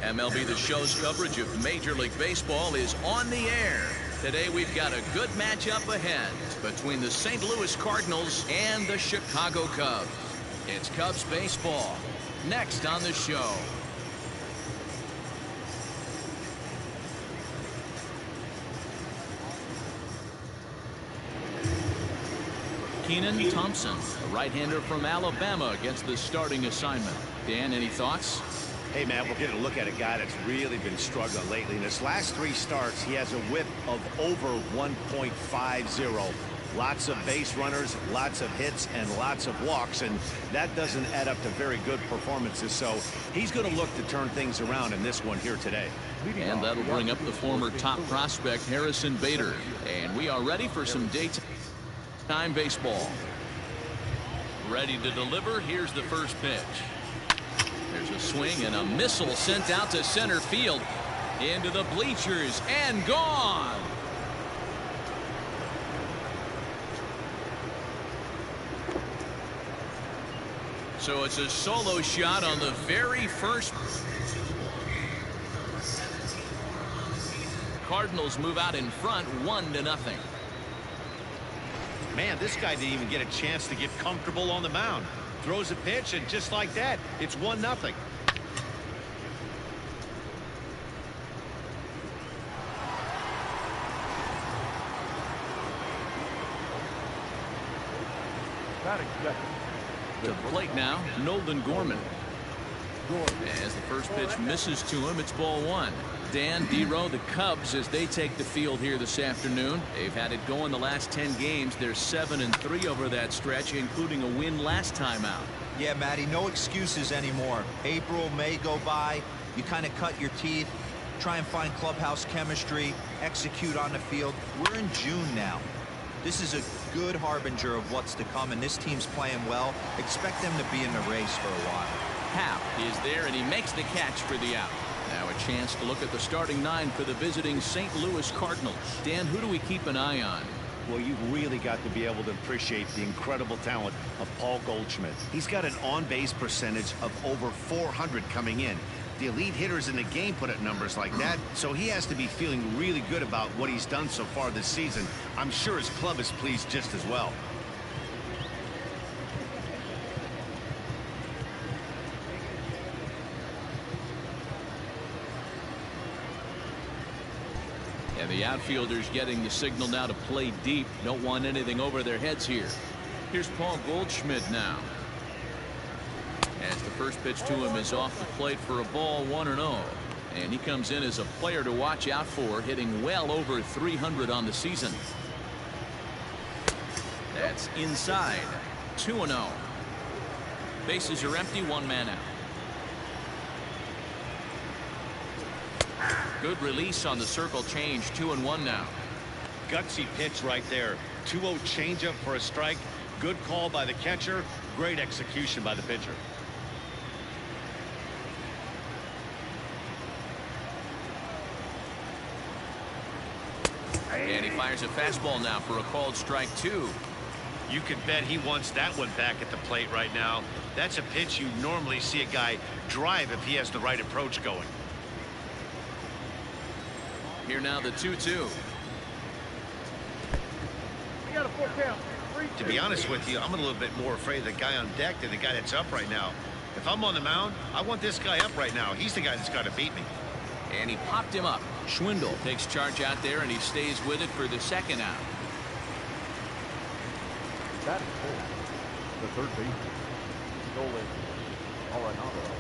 MLB The Show's coverage of Major League Baseball is on the air. Today we've got a good matchup ahead between the St. Louis Cardinals and the Chicago Cubs. It's Cubs baseball next on the show. Thompson, a right-hander from Alabama, gets the starting assignment. Dan, any thoughts? Hey, man, we're getting a look at a guy that's really been struggling lately. In his last 3 starts, he has a whip of over 1.50. Lots of base runners, lots of hits, and lots of walks, and that doesn't add up to very good performances. So he's going to look to turn things around in this one here today. And that'll bring up the former top prospect, Harrison Bader. And we are ready for some daytime baseball. Ready to deliver. Here's the first pitch. There's a swing and a missile sent out to center field, into the bleachers, and gone. So it's a solo shot on the very first. Cardinals move out in front 1-0. Man, this guy didn't even get a chance to get comfortable on the mound. Throws a pitch, and just like that, it's 1-0. To the plate now, Nolan Gorman. As the first pitch misses to him, it's ball 1. Dan, D-Row, the Cubs, as they take the field here this afternoon. They've had it going the last 10 games. They're 7-3 over that stretch, including a win last time out. Yeah, Matty, no excuses anymore. April, May go by. You kind of cut your teeth, try and find clubhouse chemistry, execute on the field. We're in June now. This is a good harbinger of what's to come, and this team's playing well. Expect them to be in the race for a while. Happ is there, and he makes the catch for the out. Now a chance to look at the starting 9 for the visiting St. Louis Cardinals. Dan, who do we keep an eye on? Well, you've really got to be able to appreciate the incredible talent of Paul Goldschmidt. He's got an on-base percentage of over 400 coming in. The elite hitters in the game put up numbers like that, so he has to be feeling really good about what he's done so far this season. I'm sure his club is pleased just as well. And the outfielders getting the signal now to play deep. Don't want anything over their heads here. Here's Paul Goldschmidt now. As the first pitch to him is off the plate for a ball, 1-0. And he comes in as a player to watch out for, hitting well over 300 on the season. That's inside. 2-0. Bases are empty, 1 man out. Good release on the circle change. 2-1 now. Gutsy pitch right there. 2-0 changeup for a strike. Good call by the catcher. Great execution by the pitcher. And he fires a fastball now for a called strike 2. You could bet he wants that one back at the plate right now. That's a pitch you normally see a guy drive if he has the right approach going. Here now the 2-2. We got a 4 count. To be honest with you, I'm a little bit more afraid of the guy on deck than the guy that's up right now. If I'm on the mound, I want this guy up right now. He's the guy that's got to beat me. And he popped him up. Schwindel takes charge out there, and he stays with it for the second out. That is cool. The third baseman. Nolan Arenado.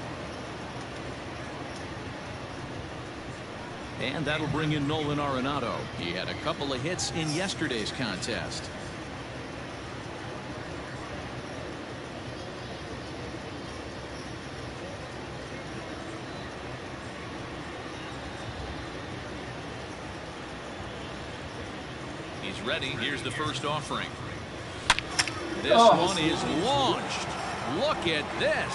And that'll bring in Nolan Arenado. He had a couple of hits in yesterday's contest. He's ready. Here's the first offering. This one is launched. Look at this.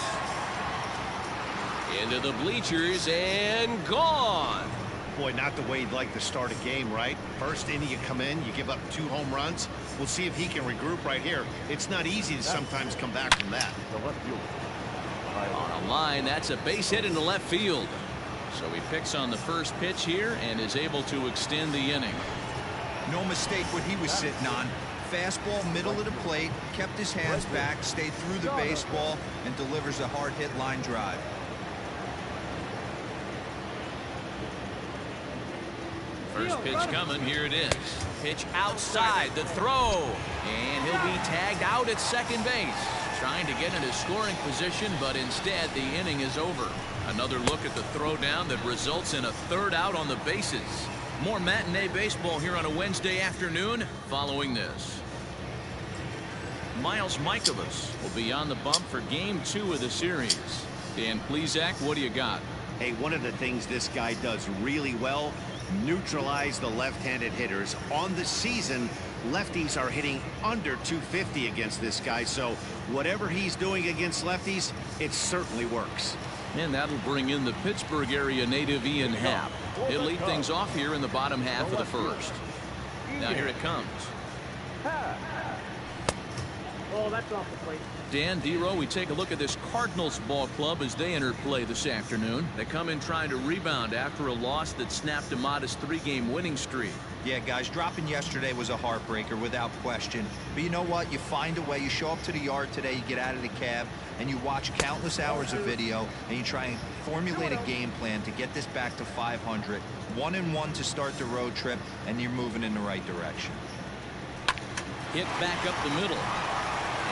Into the bleachers and gone. Boy, not the way you'd like to start a game, right? First inning, you come in, you give up 2 home runs. We'll see if he can regroup right here. It's not easy to sometimes come back from that. The left field. On a line, that's a base hit in the left field. So he picks on the first pitch here and is able to extend the inning. No mistake what he was sitting on. Fastball, middle of the plate, kept his hands back, stayed through the baseball, and delivers a hard hit line drive. First pitch coming. Here it is. Pitch outside the throw. And he'll be tagged out at second base. Trying to get into scoring position, but instead the inning is over. Another look at the throw down that results in a third out on the bases. More matinee baseball here on a Wednesday afternoon following this. Mikolas will be on the bump for game 2 of the series. Dan Plesac, what do you got? Hey, one of the things this guy does really well, neutralize the left-handed hitters. On the season, lefties are hitting under 250 against this guy, so whatever he's doing against lefties, it certainly works. And that'll bring in the Pittsburgh area native Ian Happ. He'll lead things off here in the bottom half of the first. Now here it comes. Oh, that's off the plate. Dan, Dero, we take a look at this Cardinals ball club as they enter play this afternoon. They come in trying to rebound after a loss that snapped a modest 3-game winning streak. Yeah, guys, dropping yesterday was a heartbreaker without question. But you know what? You find a way. You show up to the yard today, you get out of the cab, and you watch countless hours of video, and you try and formulate a game plan to get this back to 500. 1-1 to start the road trip, and you're moving in the right direction. Hit back up the middle.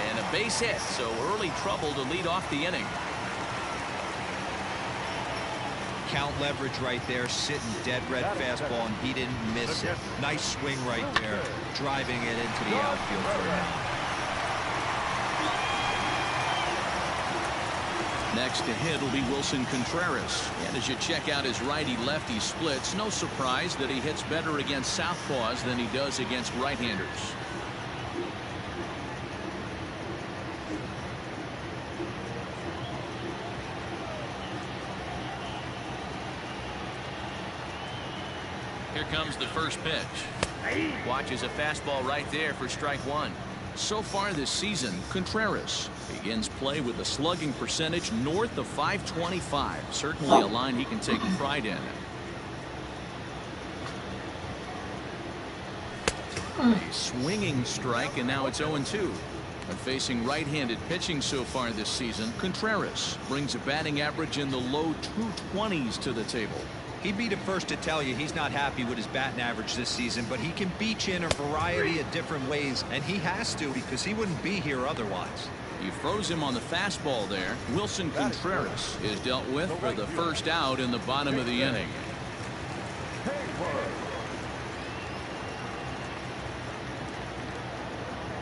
And a base hit, so early trouble to lead off the inning. Count leverage right there, sitting dead red fastball, and he didn't miss it. Nice swing right there, driving it into the outfield for him. Next to hit will be Wilson Contreras. And as you check out his righty-lefty splits, no surprise that he hits better against southpaws than he does against right-handers. Here comes the first pitch. Watches a fastball right there for strike 1. So far this season, Contreras begins play with a slugging percentage north of .525. Certainly a line he can take pride in. A swinging strike, and now it's 0-2. And facing right-handed pitching so far this season, Contreras brings a batting average in the low 220s to the table. He'd be the first to tell you he's not happy with his batting average this season, but he can beat you in a variety of different ways, and he has to because he wouldn't be here otherwise. He throws him on the fastball there. Wilson Contreras is dealt with for the first out in the bottom of the inning.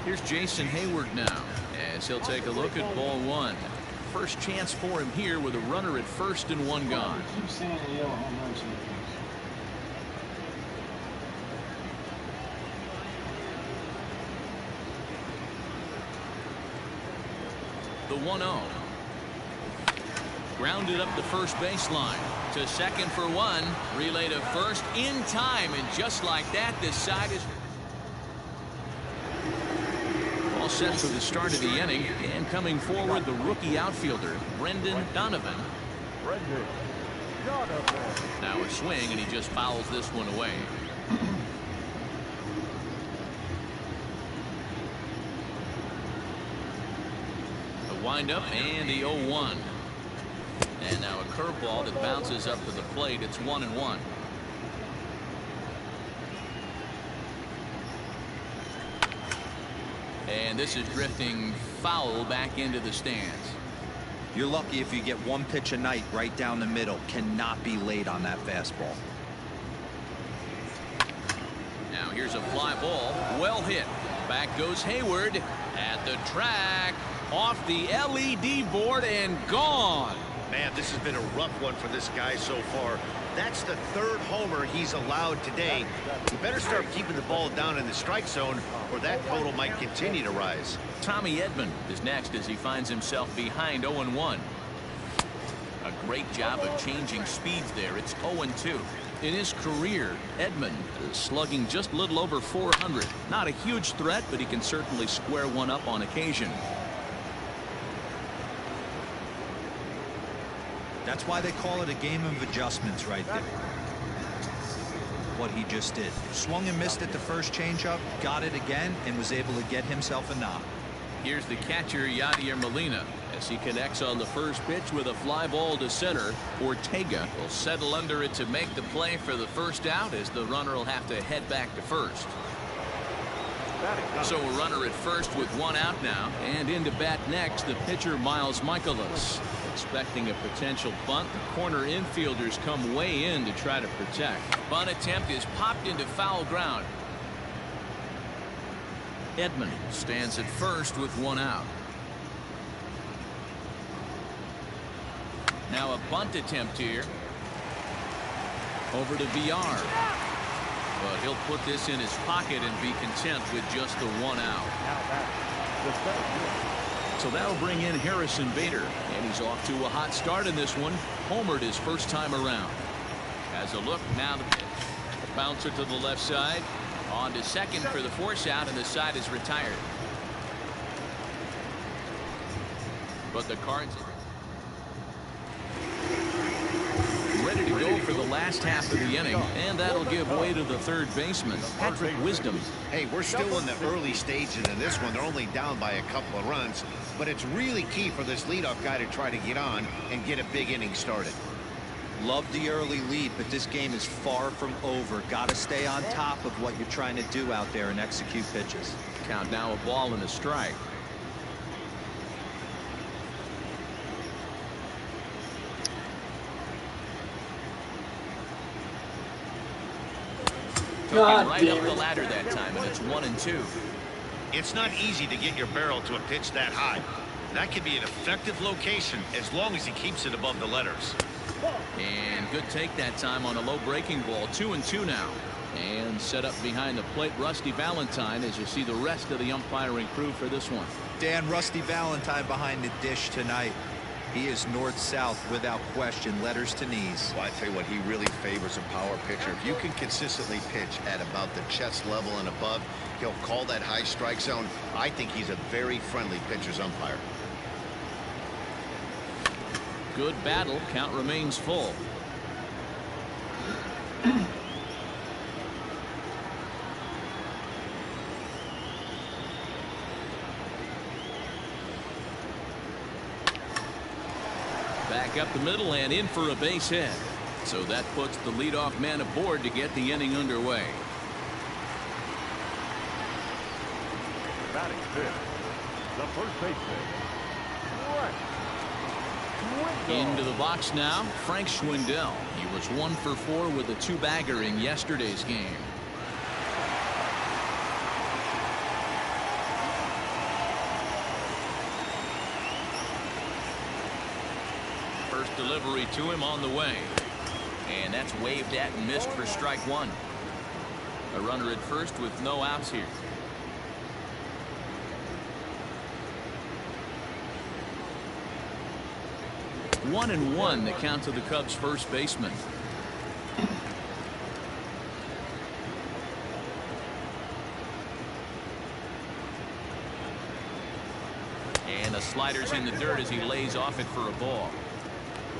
Here's Jason Hayward now as he'll take a look at ball 1. First chance for him here with a runner at first and 1 gone. The 1-0. Grounded up the first baseline to second for 1. Relay to first in time, and just like that, this side is all set for the start of the inning. And coming forward, the rookie outfielder Brendan Donovan. Now a swing, and he just fouls this one away. The windup and the 0-1. And now a curveball that bounces up to the plate. It's 1-1. And this is drifting foul back into the stands. You're lucky if you get one pitch a night right down the middle. Cannot be late on that fastball. Now here's a fly ball. Well hit. Back goes Hayward at the track. Off the LED board and gone. Man, this has been a rough one for this guy so far. That's the third homer he's allowed today. He better start keeping the ball down in the strike zone, or that total might continue to rise. Tommy Edman is next as he finds himself behind 0-1. A great job of changing speeds there. It's 0-2. In his career, Edman is slugging just a little over 400. Not a huge threat, but he can certainly square one up on occasion. That's why they call it a game of adjustments right there. What he just did. Swung and missed at the first changeup, got it again, and was able to get himself a knock. Here's the catcher, Yadier Molina, as he connects on the first pitch with a fly ball to center. Ortega will settle under it to make the play for the first out, as the runner will have to head back to first. So a runner at first with one out now, and into bat next, the pitcher Miles Mikolas. Expecting a potential bunt, the corner infielders come way in to try to protect. Bunt attempt is popped into foul ground. Edman stands at first with one out. Now a bunt attempt here. Over to VR. But he'll put this in his pocket and be content with just the one out. So that'll bring in Harrison Bader, and he's off to a hot start in this one. Homered his first time around. Has a look, now the pitch. Bouncer to the left side. On to second for the force out, and the side is retired. But the Cards ready to go for the last half of the inning, and that'll give way to the third baseman, Patrick Wisdom. Hey, we're still in the early stages in this one. They're only down by a couple of runs, but it's really key for this leadoff guy to try to get on and get a big inning started. Love the early lead, but this game is far from over. Got to stay on top of what you're trying to do out there and execute pitches. Count now, a ball and a strike. Right up the ladder that time, and it's 1-2. It's not easy to get your barrel to a pitch that high. That can be an effective location as long as he keeps it above the letters. And good take that time on a low breaking ball. 2-2 now. And set up behind the plate, Rusty Valentine, as you see the rest of the umpiring crew for this one. Dan, Rusty Valentine behind the dish tonight. He is north-south without question, letters to knees. Well, I tell you what, he really favors a power pitcher. If you can consistently pitch at about the chest level and above, he'll call that high strike zone. I think he's a very friendly pitcher's umpire. Good battle. Count remains full. Back up the middle and in for a base hit. So that puts the leadoff man aboard to get the inning underway. Batting fifth, the first baseman, Into the box now, Frank Schwindel. He was 1 for 4 with a 2-bagger in yesterday's game. First delivery to him on the way. And that's waved at and missed for strike one. A runner at first with no outs here. One and one, the count to the Cubs first baseman. And the slider's in the dirt as he lays off it for a ball.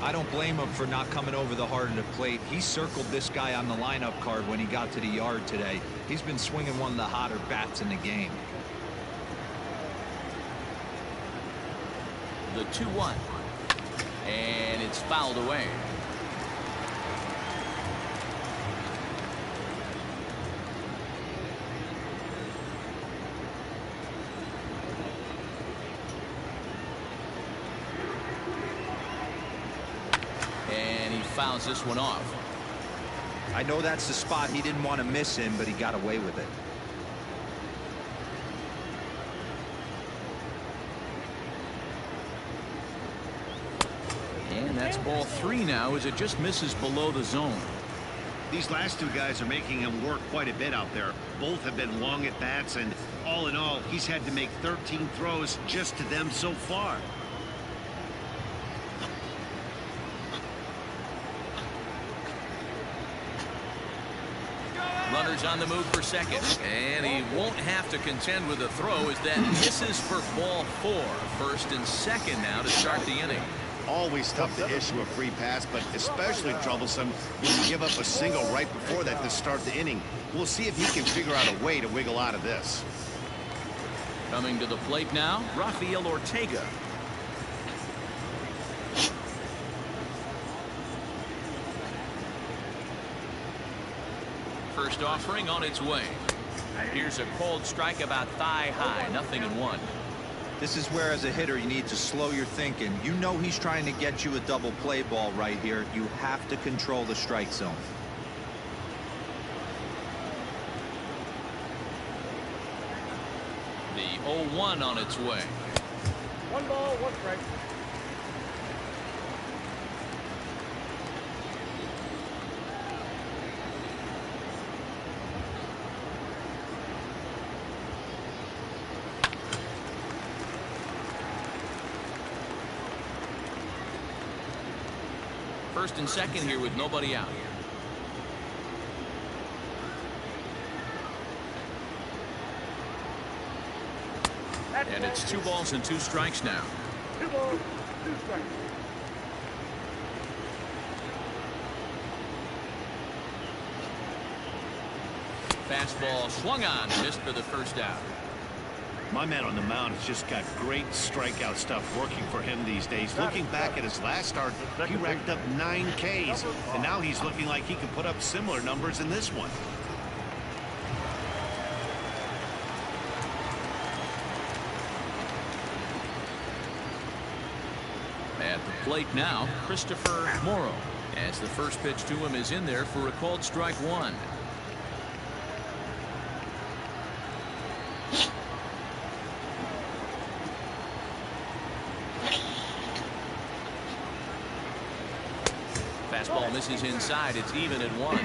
I don't blame him for not coming over the heart of the plate. He circled this guy on the lineup card when he got to the yard today. He's been swinging one of the hotter bats in the game. The 2-1. And it's fouled away. And he fouls this one off. I know that's the spot he didn't want to miss him, but he got away with it. that's ball 3 now as it just misses below the zone. These last two guys are making him work quite a bit out there. Both have been long at bats, and all in all, he's had to make 13 throws just to them so far. Runners on the move for second, and he won't have to contend with a throw as that misses for ball 4. First and second now to start the inning. Always tough to issue a free pass, but especially troublesome when you give up a single right before that to start the inning. We'll see if he can figure out a way to wiggle out of this. Coming to the plate now, Rafael Ortega. First offering on its way. Here's a cold strike about thigh high, 0-1. This is where, as a hitter, you need to slow your thinking. You know he's trying to get you a double play ball right here. You have to control the strike zone. The 0-1 on its way. 1 ball, 1 strike. First and second here with nobody out. And it's 2 balls and 2 strikes now. 2 balls, 2 strikes. Fastball swung on, missed for the first out. My man on the mound has just got great strikeout stuff working for him these days. Looking back at his last start, he racked up 9 Ks, and now he's looking like he can put up similar numbers in this one. At the plate now, Christopher Morrow, as the first pitch to him is in there for a called strike 1. Fastball misses inside. It's even at 1.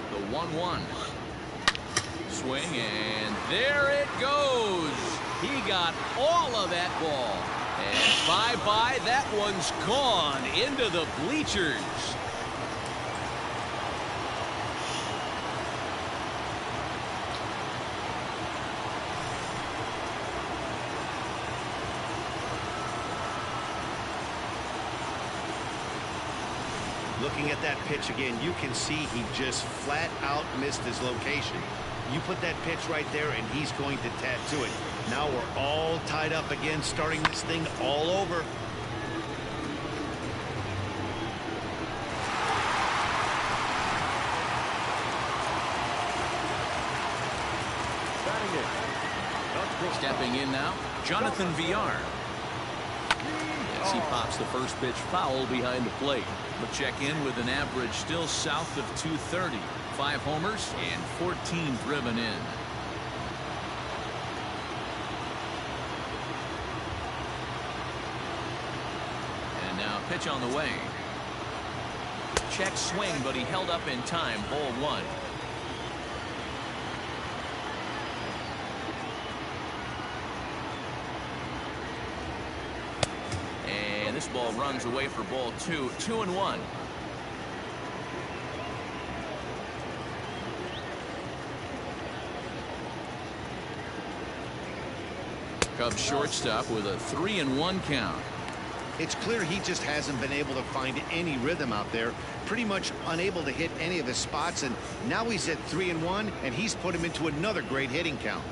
The 1-1. Swing, and there it goes. He got all of that ball. And bye-bye, that one's gone into the bleachers. Looking at that pitch again, you can see he just flat out missed his location. You put that pitch right there, and he's going to tattoo it. Now we're all tied up again, starting this thing all over. Stepping in now, Jonathan Villar. As he pops the first pitch foul behind the plate. But check in with an average still south of 230. 5 homers and 14 driven in. And now pitch on the way. Check swing, but he held up in time. Ball 1. And this ball runs away for ball 2. 2-1. Cubs shortstop with a 3-1 count. It's clear he just hasn't been able to find any rhythm out there. Pretty much unable to hit any of his spots, and now he's at 3-1, and he's put him into another great hitting count.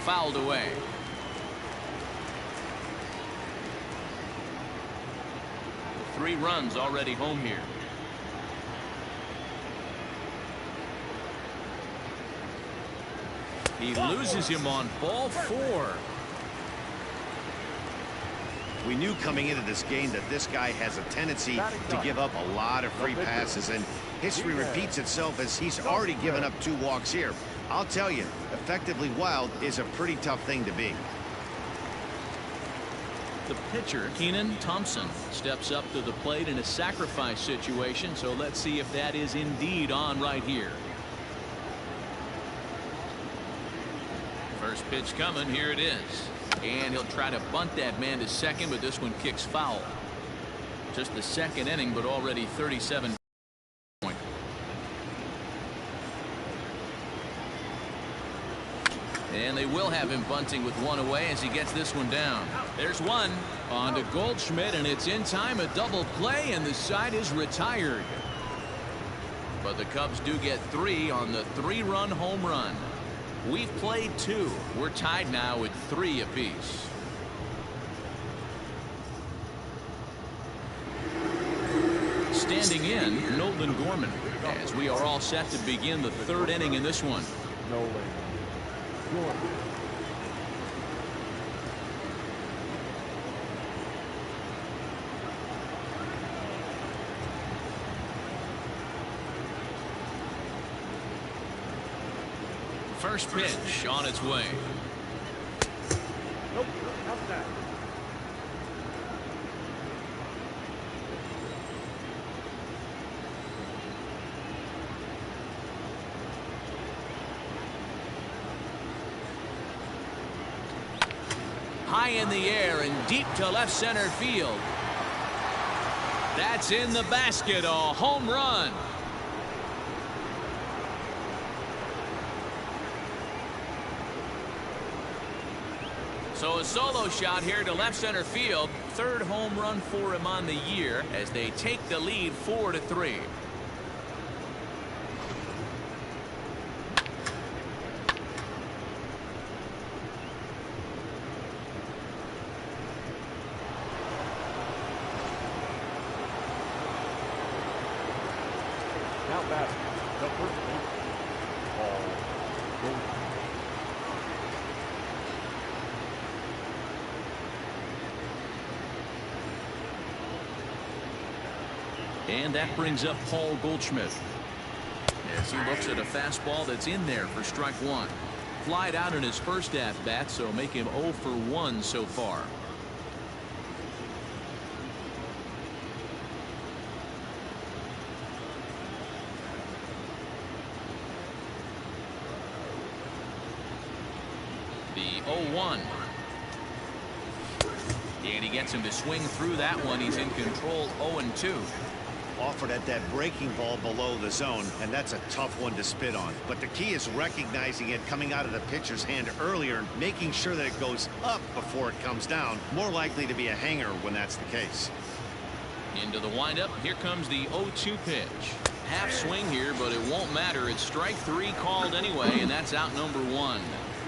Fouled away. Three runs already home here. He loses him on ball 4. We knew coming into this game that this guy has a tendency to give up a lot of free passes, and history repeats itself as he's already given up 2 walks here. I'll tell you, effectively wild is a pretty tough thing to be. The pitcher, Thompson, steps up to the plate in a sacrifice situation, so let's see if that is indeed on right here. First pitch coming, here it is. And he'll try to bunt that man to second, but this one kicks foul. Just the second inning, but already 37 points. And they will have him bunting with 1 away as he gets this one down. There's 1. On to Goldschmidt, and it's in time, a double play, and the side is retired. But the Cubs do get 3 on the 3-run home run. We've played 2. We're tied now at 3 apiece. Standing in, Nolan Gorman, as we are all set to begin the 3rd inning in this one. Nolan Gorman. First pitch on its way. Nope, not that. High in the air and deep to left center field. That's in the basket, a home run. So a solo shot here to left center field. 3rd home run for him on the year as they take the lead 4-3. Now batting, the first base, Paul Goldschmidt. And that brings up Paul Goldschmidt as he looks at a fastball that's in there for strike 1. Flied out in his first at-bat, so make him 0 for 1 so far. The 0-1. And he gets him to swing through that one. He's in control 0-2. Offered at that breaking ball below the zone, and that's a tough one to spit on. But the key is recognizing it coming out of the pitcher's hand earlier, making sure that it goes up before it comes down. More likely to be a hanger when that's the case. Into the windup. Here comes the 0-2 pitch. Half swing here, but it won't matter. It's strike 3 called anyway, and that's out number 1.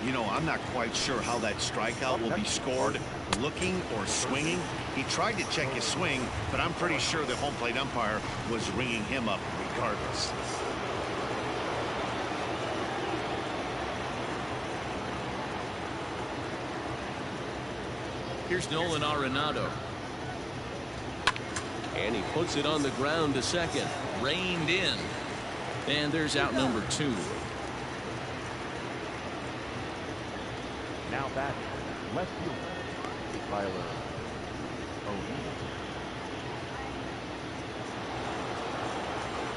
You know, I'm not quite sure how that strikeout will be scored, looking or swinging. He tried to check his swing, but I'm pretty sure the home plate umpire was ringing him up regardless. Here's Nolan Arenado. And he puts it on the ground to second. Reined in. And there's out number 2. Now batting, left fielder, Tyler O'Neill.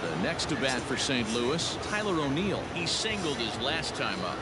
The next to bat for St. Louis, Tyler O'Neill. He singled his last time up.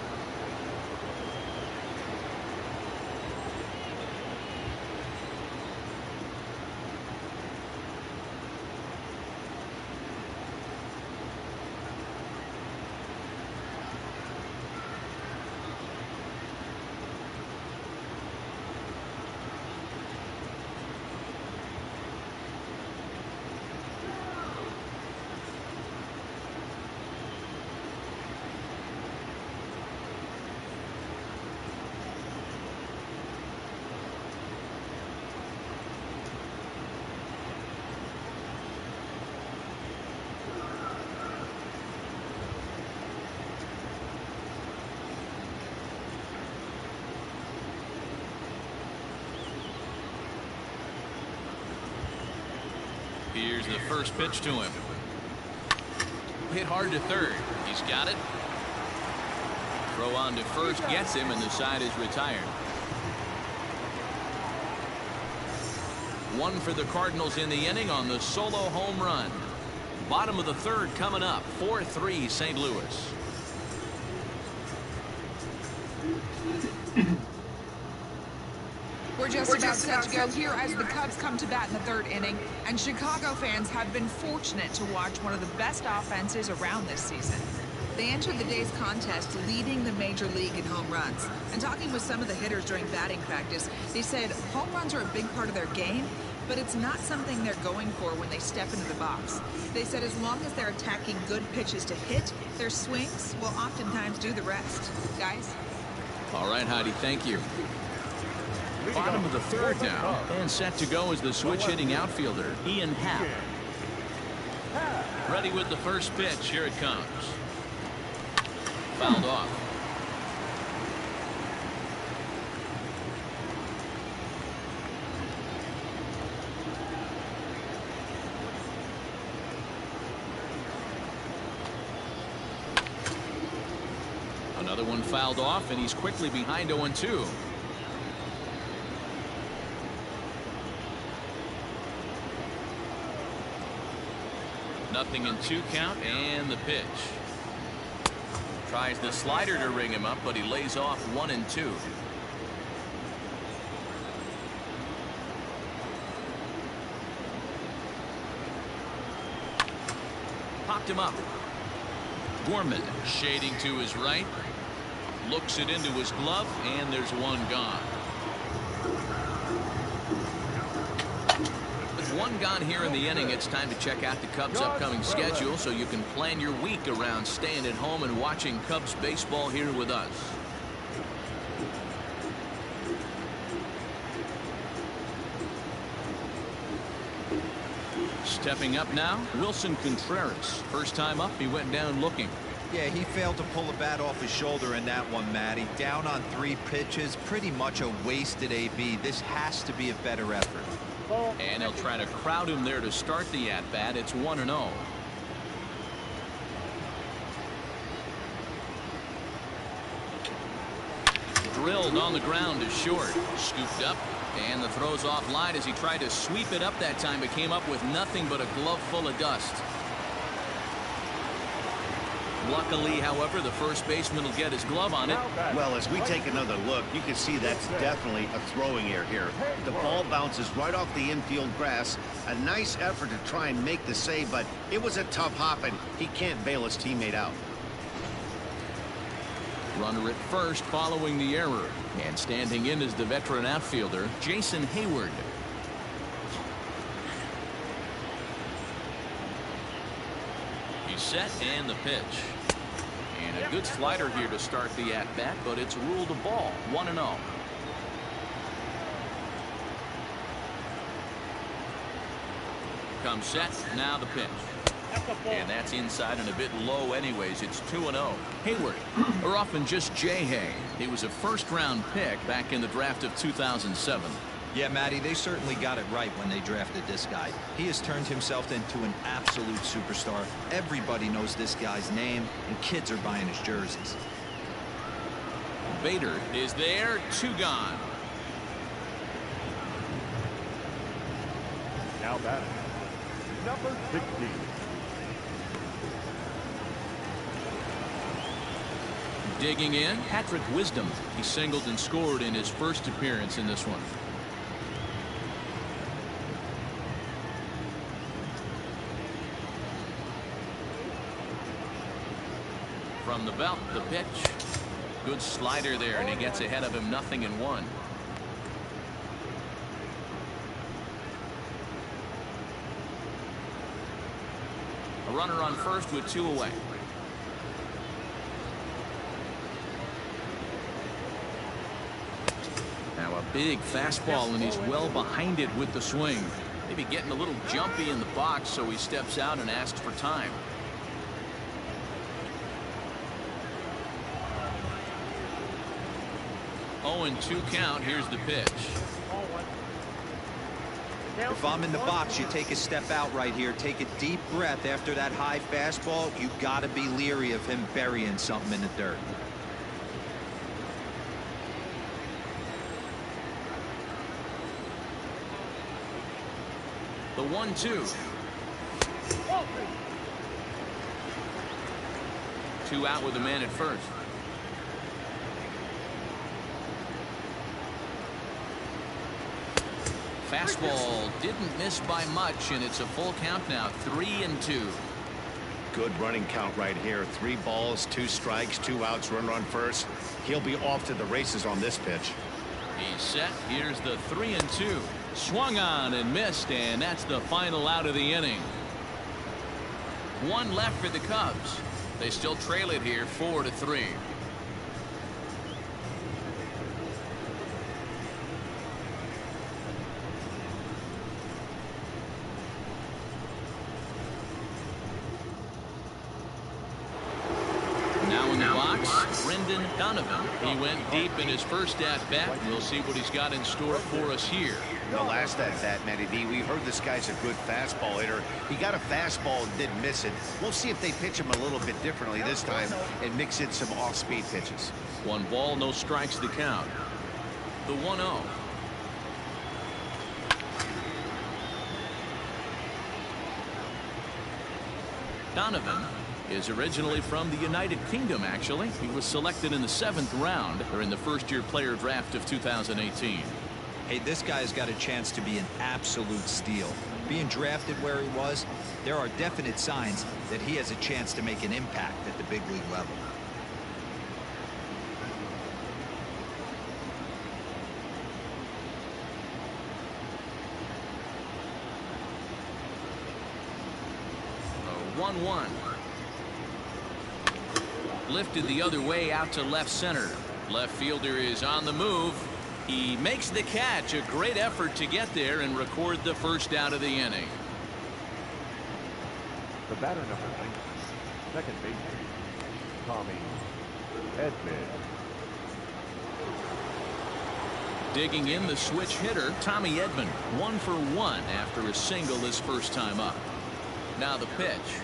Here's the first pitch to him. Hit hard to third. He's got it. Throw on to first gets him, and the side is retired. One for the Cardinals in the inning on the solo home run. Bottom of the third coming up. 4-3 St. Louis. We're just about set to go here as the Cubs come to bat in the third inning, and Chicago fans have been fortunate to watch one of the best offenses around this season. They entered the day's contest leading the major league in home runs. And talking with some of the hitters during batting practice, they said home runs are a big part of their game, but it's not something they're going for when they step into the box. They said as long as they're attacking good pitches to hit, their swings will oftentimes do the rest. Guys? All right, Heidi, thank you. Bottom of the third now, and set to go is the switch-hitting outfielder, Ian Happ. Ready with the first pitch. Here it comes. Fouled off. Another one fouled off, and he's quickly behind 0-2. Nothing in 2 count, and the pitch. Tries the slider to ring him up, but he lays off 1-2. Popped him up. Gorman shading to his right. Looks it into his glove, and there's one gone. With one gone here in the inning, it's time to check out the Cubs' upcoming schedule so you can plan your week around staying at home and watching Cubs baseball here with us. Stepping up now, Wilson Contreras. First time up, he went down looking. Yeah, he failed to pull a bat off his shoulder in that one, Matty. Down on 3 pitches, pretty much a wasted AB. This has to be a better effort. And he'll try to crowd him there to start the at-bat. It's 1-0. Drilled on the ground to short. Scooped up, and the throw's offline as he tried to sweep it up that time, but came up with nothing but a glove full of dust. Luckily, however, the first baseman will get his glove on it. Well, as we take another look, you can see that's definitely a throwing error here. The ball bounces right off the infield grass. A nice effort to try and make the save, but it was a tough hop, and he can't bail his teammate out. Runner at first following the error. And standing in is the veteran outfielder, Jason Hayward. He's set, and the pitch. And a good slider here to start the at-bat, but it's ruled a ball. 1-0. Comes set, now the pitch. And that's inside and a bit low anyways. It's 2-0. Hayward, or often just J-Hay. He was a first-round pick back in the draft of 2007. Yeah, Matty, they certainly got it right when they drafted this guy. He has turned himself into an absolute superstar. Everybody knows this guy's name, and kids are buying his jerseys. Bader is there, 2 gone. Now batting, number 16. Digging in, Patrick Wisdom. He singled and scored in his first appearance in this one. From the belt, the pitch. Good slider there, and he gets ahead of him, 0-1. A runner on first with 2 away. Now a big fastball, and he's well behind it with the swing. Maybe getting a little jumpy in the box, so he steps out and asks for time. 0-2 count. Here's the pitch. If I'm in the box, you take a step out right here. Take a deep breath after that high fastball. You got to be leery of him burying something in the dirt. The 1-2. 2 out with a man at first. Fastball didn't miss by much, and it's a full count now. 3-2. Good running count right here. 3 balls, 2 strikes, 2 outs, runner on first. He'll be off to the races on this pitch. He's set. Here's the 3-2. Swung on and missed, and that's the final out of the inning. 1 left for the Cubs. They still trail it here 4-3. Now in the box, Brendan Donovan. He went deep in his first at-bat. We'll see what he's got in store for us here. The last at-bat, Matty D, we heard this guy's a good fastball hitter. He got a fastball and didn't miss it. We'll see if they pitch him a little bit differently this time and mix in some off-speed pitches. 1 ball, no strikes to count. The 1-0. Donovan is originally from the United Kingdom, actually. He was selected in the 7th round during the first-year player draft of 2018. Hey, this guy's got a chance to be an absolute steal. Being drafted where he was, there are definite signs that he has a chance to make an impact at the big league level. A 1-1. Lifted the other way out to left center. Left fielder is on the move. He makes the catch. A great effort to get there and record the first out of the inning. The batter number 9, second baseman, Tommy Edman. Digging in the switch hitter, Tommy Edman, 1 for 1 after a single his first time up. Now the pitch.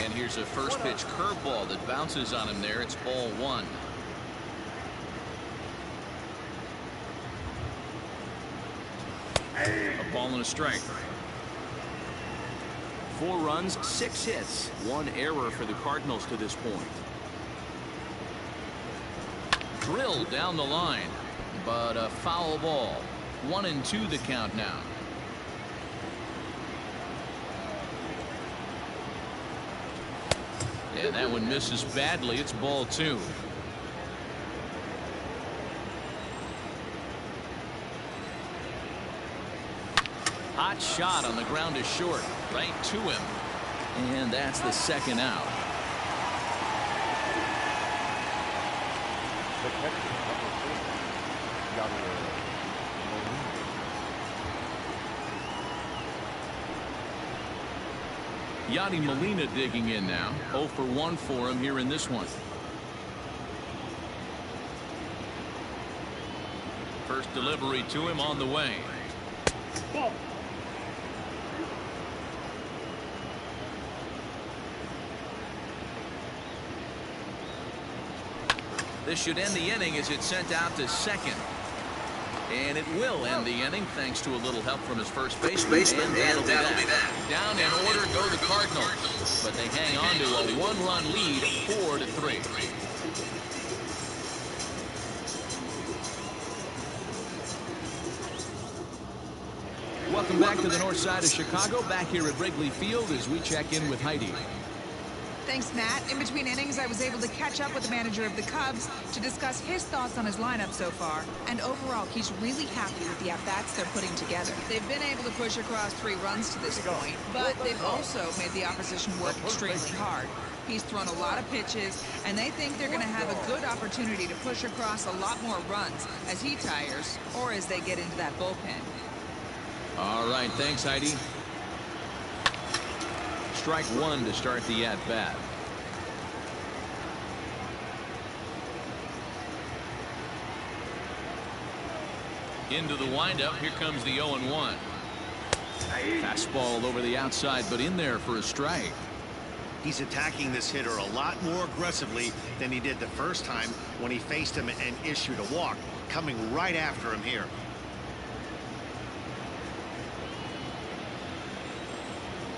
And here's a first pitch curveball that bounces on him there. It's ball 1. A ball and a strike. 4 runs, 6 hits, 1 error for the Cardinals to this point. Drilled down the line, but a foul ball. 1-2 the count now. And that one misses badly. It's ball 2. Hot shot on the ground is short. Right to him. And that's the 2nd out. The catcher, number 4, Yadi Molina digging in now. 0 for 1 for him here in this one. First delivery to him on the way. Ball. This should end the inning as it's sent out to second. And it will end the inning thanks to a little help from his first baseman. And that'll be that. Down in order go the Cardinals. But they hang on to a 1-run lead, 4-3. Welcome back to the north side of Chicago. Back here at Wrigley Field as we check in with Heidi. Thanks, Matt. In between innings, I was able to catch up with the manager of the Cubs to discuss his thoughts on his lineup so far. And overall, he's really happy with the at-bats they're putting together. They've been able to push across 3 runs to this point, but they've also made the opposition work extremely hard. He's thrown a lot of pitches, and they think they're going to have a good opportunity to push across a lot more runs as he tires or as they get into that bullpen. All right, thanks, Heidi. Strike 1 to start the at-bat. Into the windup. Here comes the 0-1. Fastball over the outside, but in there for a strike. He's attacking this hitter a lot more aggressively than he did the first time when he faced him and issued a walk, coming right after him here.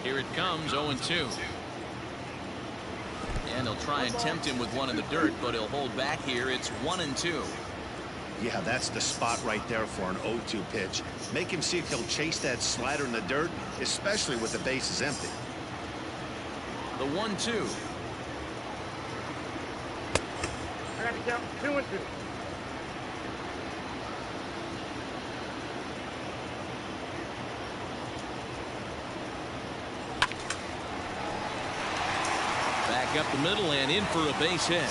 Here it comes, 0-2. And he'll try and tempt him with one in the dirt, but he'll hold back here. It's 1-2. Yeah, that's the spot right there for an 0-2 pitch. Make him see if he'll chase that slider in the dirt, especially with the bases empty. The 1-2. I got to count 2-2. Back up the middle and in for a base hit.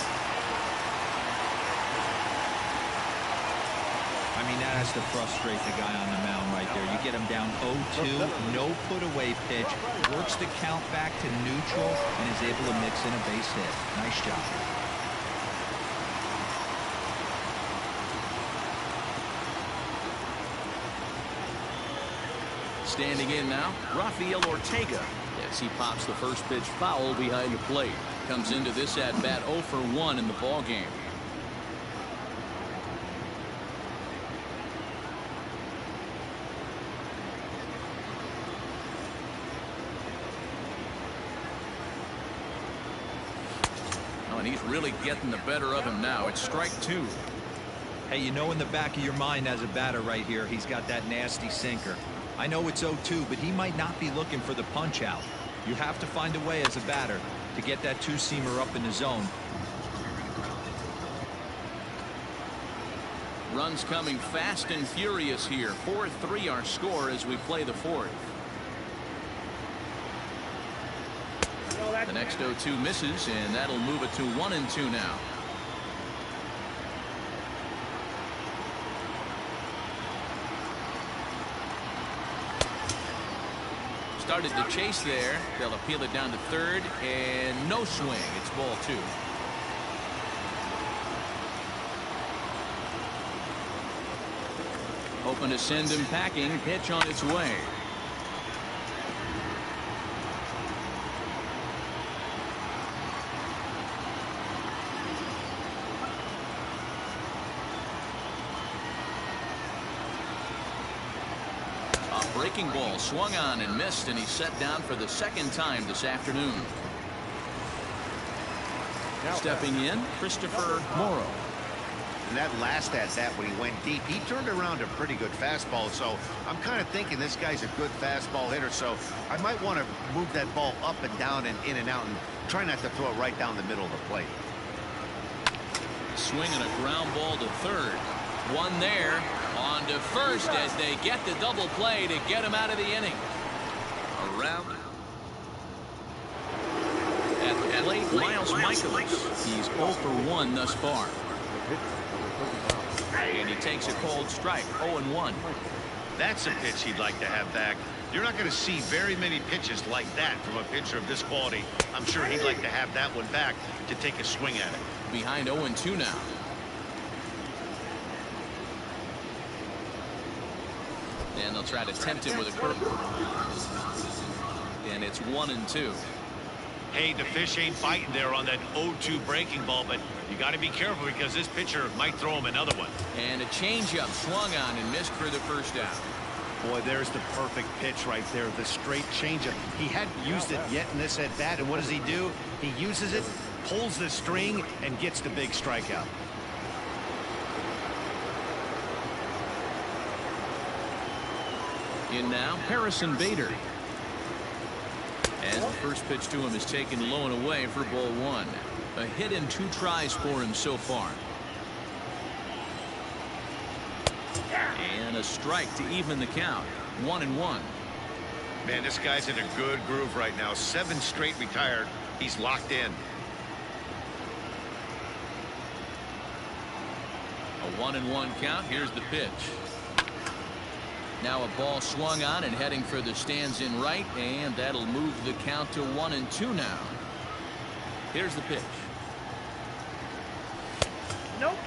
I mean, that has to frustrate the guy on the mound right there. You get him down 0-2, no put away pitch, works the count back to neutral, and is able to mix in a base hit. Nice job. Standing in now, Rafael Ortega. As he pops the first pitch foul behind the plate. Comes into this at bat 0 for 1 in the ball game. Oh, and he's really getting the better of him now. It's strike 2. Hey, you know in the back of your mind as a batter right here, he's got that nasty sinker. I know it's 0-2, but he might not be looking for the punch out. You have to find a way as a batter to get that two-seamer up in the zone. Runs coming fast and furious here. 4-3 our score as we play the 4th. The next 0-2 misses, and that'll move it to 1-2 now. Started the chase there. They'll appeal it down to third, and no swing. It's ball 2. Hoping to send him packing. Pitch on its way. Breaking ball swung on and missed, and he's set down for the second time this afternoon. Stepping in, Christopher Morrow. And that last at bat when he went deep, he turned around a pretty good fastball. So I'm kind of thinking this guy's a good fastball hitter. So I might want to move that ball up and down and in and out and try not to throw it right down the middle of the plate. Swinging a ground ball to third. One there. On to first as they get the double play to get him out of the inning. Around at the plate, Miles Mikolas. He's 0 for 1 thus far. And he takes a cold strike, 0-1. That's a pitch he'd like to have back. You're not going to see very many pitches like that from a pitcher of this quality. I'm sure he'd like to have that one back to take a swing at it. Behind 0-2 now. And they'll try to tempt him with a curveball. And it's 1-2. Hey, the fish ain't biting there on that 0-2 breaking ball, but you got to be careful because this pitcher might throw him another one. And a changeup swung on and missed for the first out. Boy, there's the perfect pitch right there, the straight changeup. He hadn't used it yet in this at bat, and what does he do? He uses it, pulls the string, and gets the big strikeout. In now, Harrison Bader. As the first pitch to him is taken low and away for ball 1. A hit in 2 tries for him so far. And a strike to even the count. 1-1. Man, this guy's in a good groove right now. 7 straight retired. He's locked in. A 1-1 count. Here's the pitch. Now a ball swung on and heading for the stands in right, and that'll move the count to 1-2 now. Here's the pitch. Nope.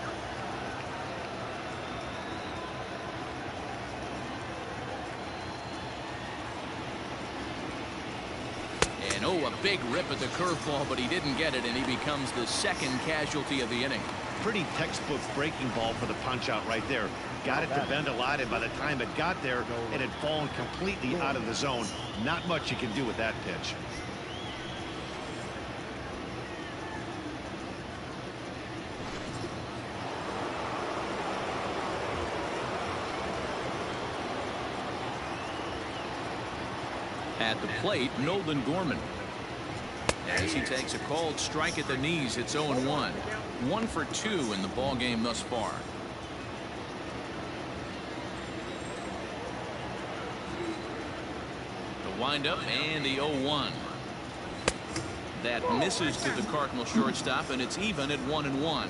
And oh, a big rip at the curveball, but he didn't get it, and he becomes the second casualty of the inning. Pretty textbook breaking ball for the punch out right there. Got it to bend a lot, and by the time it got there, it had fallen completely out of the zone. Not much you can do with that pitch. At the plate, Nolan Gorman. As he takes a called strike at the knees, it's 0-1. 1 for 2 in the ball game thus far. The windup and the 0-1. That misses to the Cardinal shortstop, and it's even at 1-1.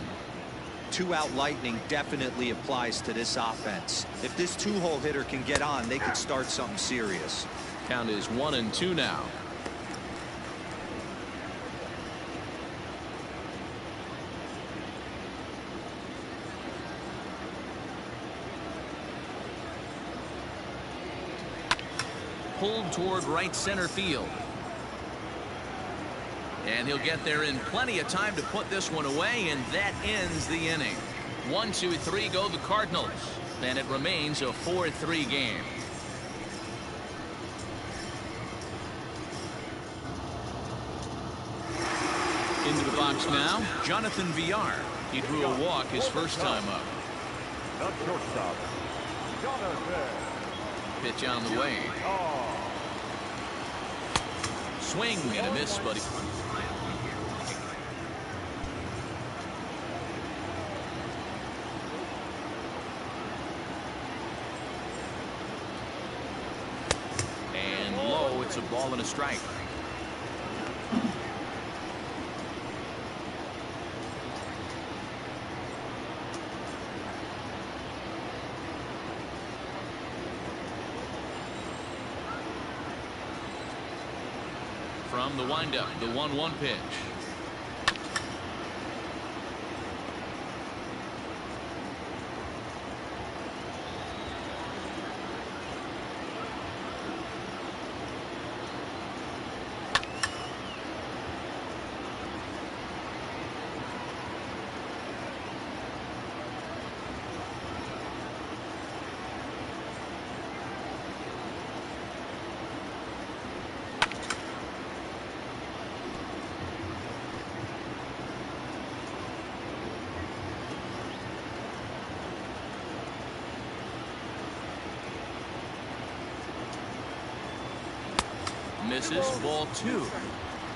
2-out lightning definitely applies to this offense. If this two-hole hitter can get on, they could start something serious. Count is 1-2 now. Pulled toward right center field. And he'll get there in plenty of time to put this one away, and that ends the inning. 1, 2, 3 go the Cardinals, and it remains a 4-3 game. Into the box now, Jonathan Villar. He drew a walk his first time up. The shortstop, Jonathan. Pitch on the way. Swing and a miss, buddy. And low, it's a ball and a strike. From the windup, the 1-1 pitch. Misses, ball 2.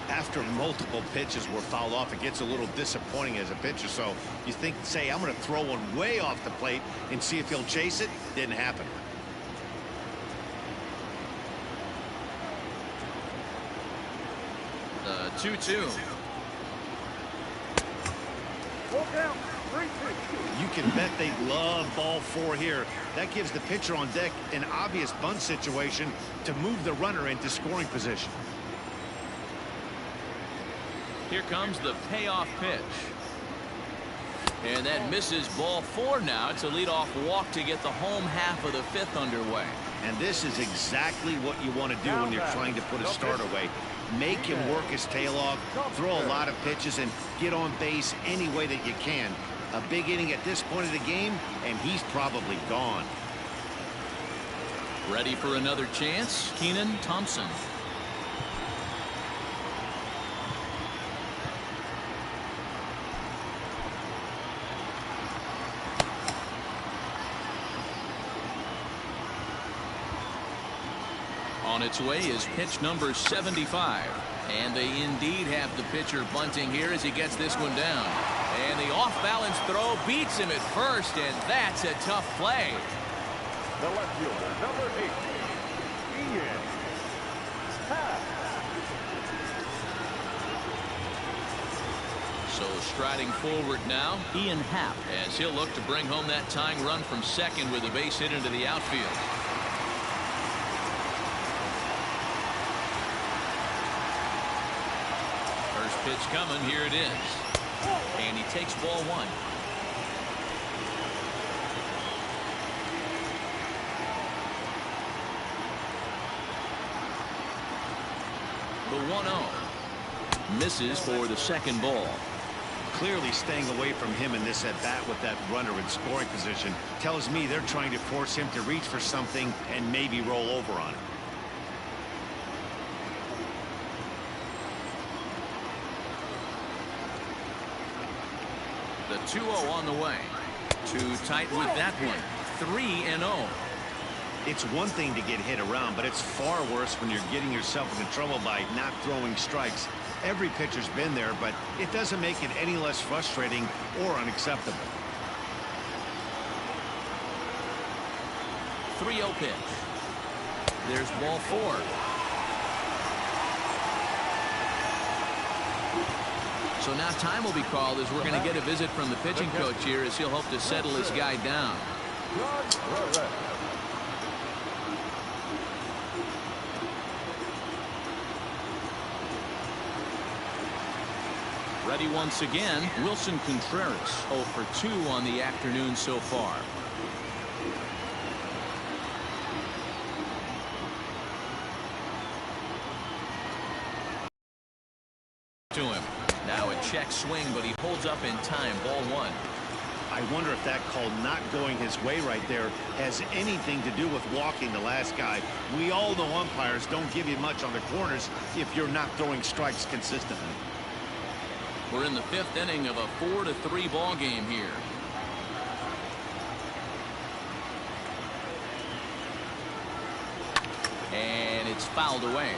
After multiple pitches were fouled off, it gets a little disappointing as a pitcher. So you think, say, I'm going to throw one way off the plate and see if he'll chase it. Didn't happen. The 2-2. You can bet they love ball 4 here. That gives the pitcher on deck an obvious bunt situation to move the runner into scoring position. Here comes the payoff pitch. And that misses, ball 4 now. It's a leadoff walk to get the home half of the 5th underway. And this is exactly what you want to do when you're trying to put a start away. Make him work his tail off, throw a lot of pitches, and get on base any way that you can. A big inning at this point of the game, and he's probably gone. Ready for another chance, Keenan Thompson. On its way is pitch number 75. And they indeed have the pitcher bunting here as he gets this one down. And the off-balance throw beats him at first, and that's a tough play. The left fielder, number 8, Ian Happ. So striding forward now, Ian Happ, as he'll look to bring home that tying run from second with a base hit into the outfield. First pitch coming, here it is. And he takes ball 1. The 1-0. Misses for the second ball. Clearly staying away from him in this at-bat with that runner in scoring position tells me they're trying to force him to reach for something and maybe roll over on it. The 2-0 on the way. Too tight with that one. 3-0. It's one thing to get hit around, but it's far worse when you're getting yourself into trouble by not throwing strikes. Every pitcher's been there, but it doesn't make it any less frustrating or unacceptable. 3-0 pitch. There's ball 4. So now time will be called as we're going to get a visit from the pitching coach here as he'll hope to settle his guy down. Ready once again, Wilson Contreras, 0 for 2 on the afternoon so far. To him. Now a check swing, but he holds up in time. Ball 1. I wonder if that call not going his way right there has anything to do with walking the last guy. We all know umpires don't give you much on the corners if you're not throwing strikes consistently. We're in the 5th inning of a 4-3 ball game here. And it's fouled away.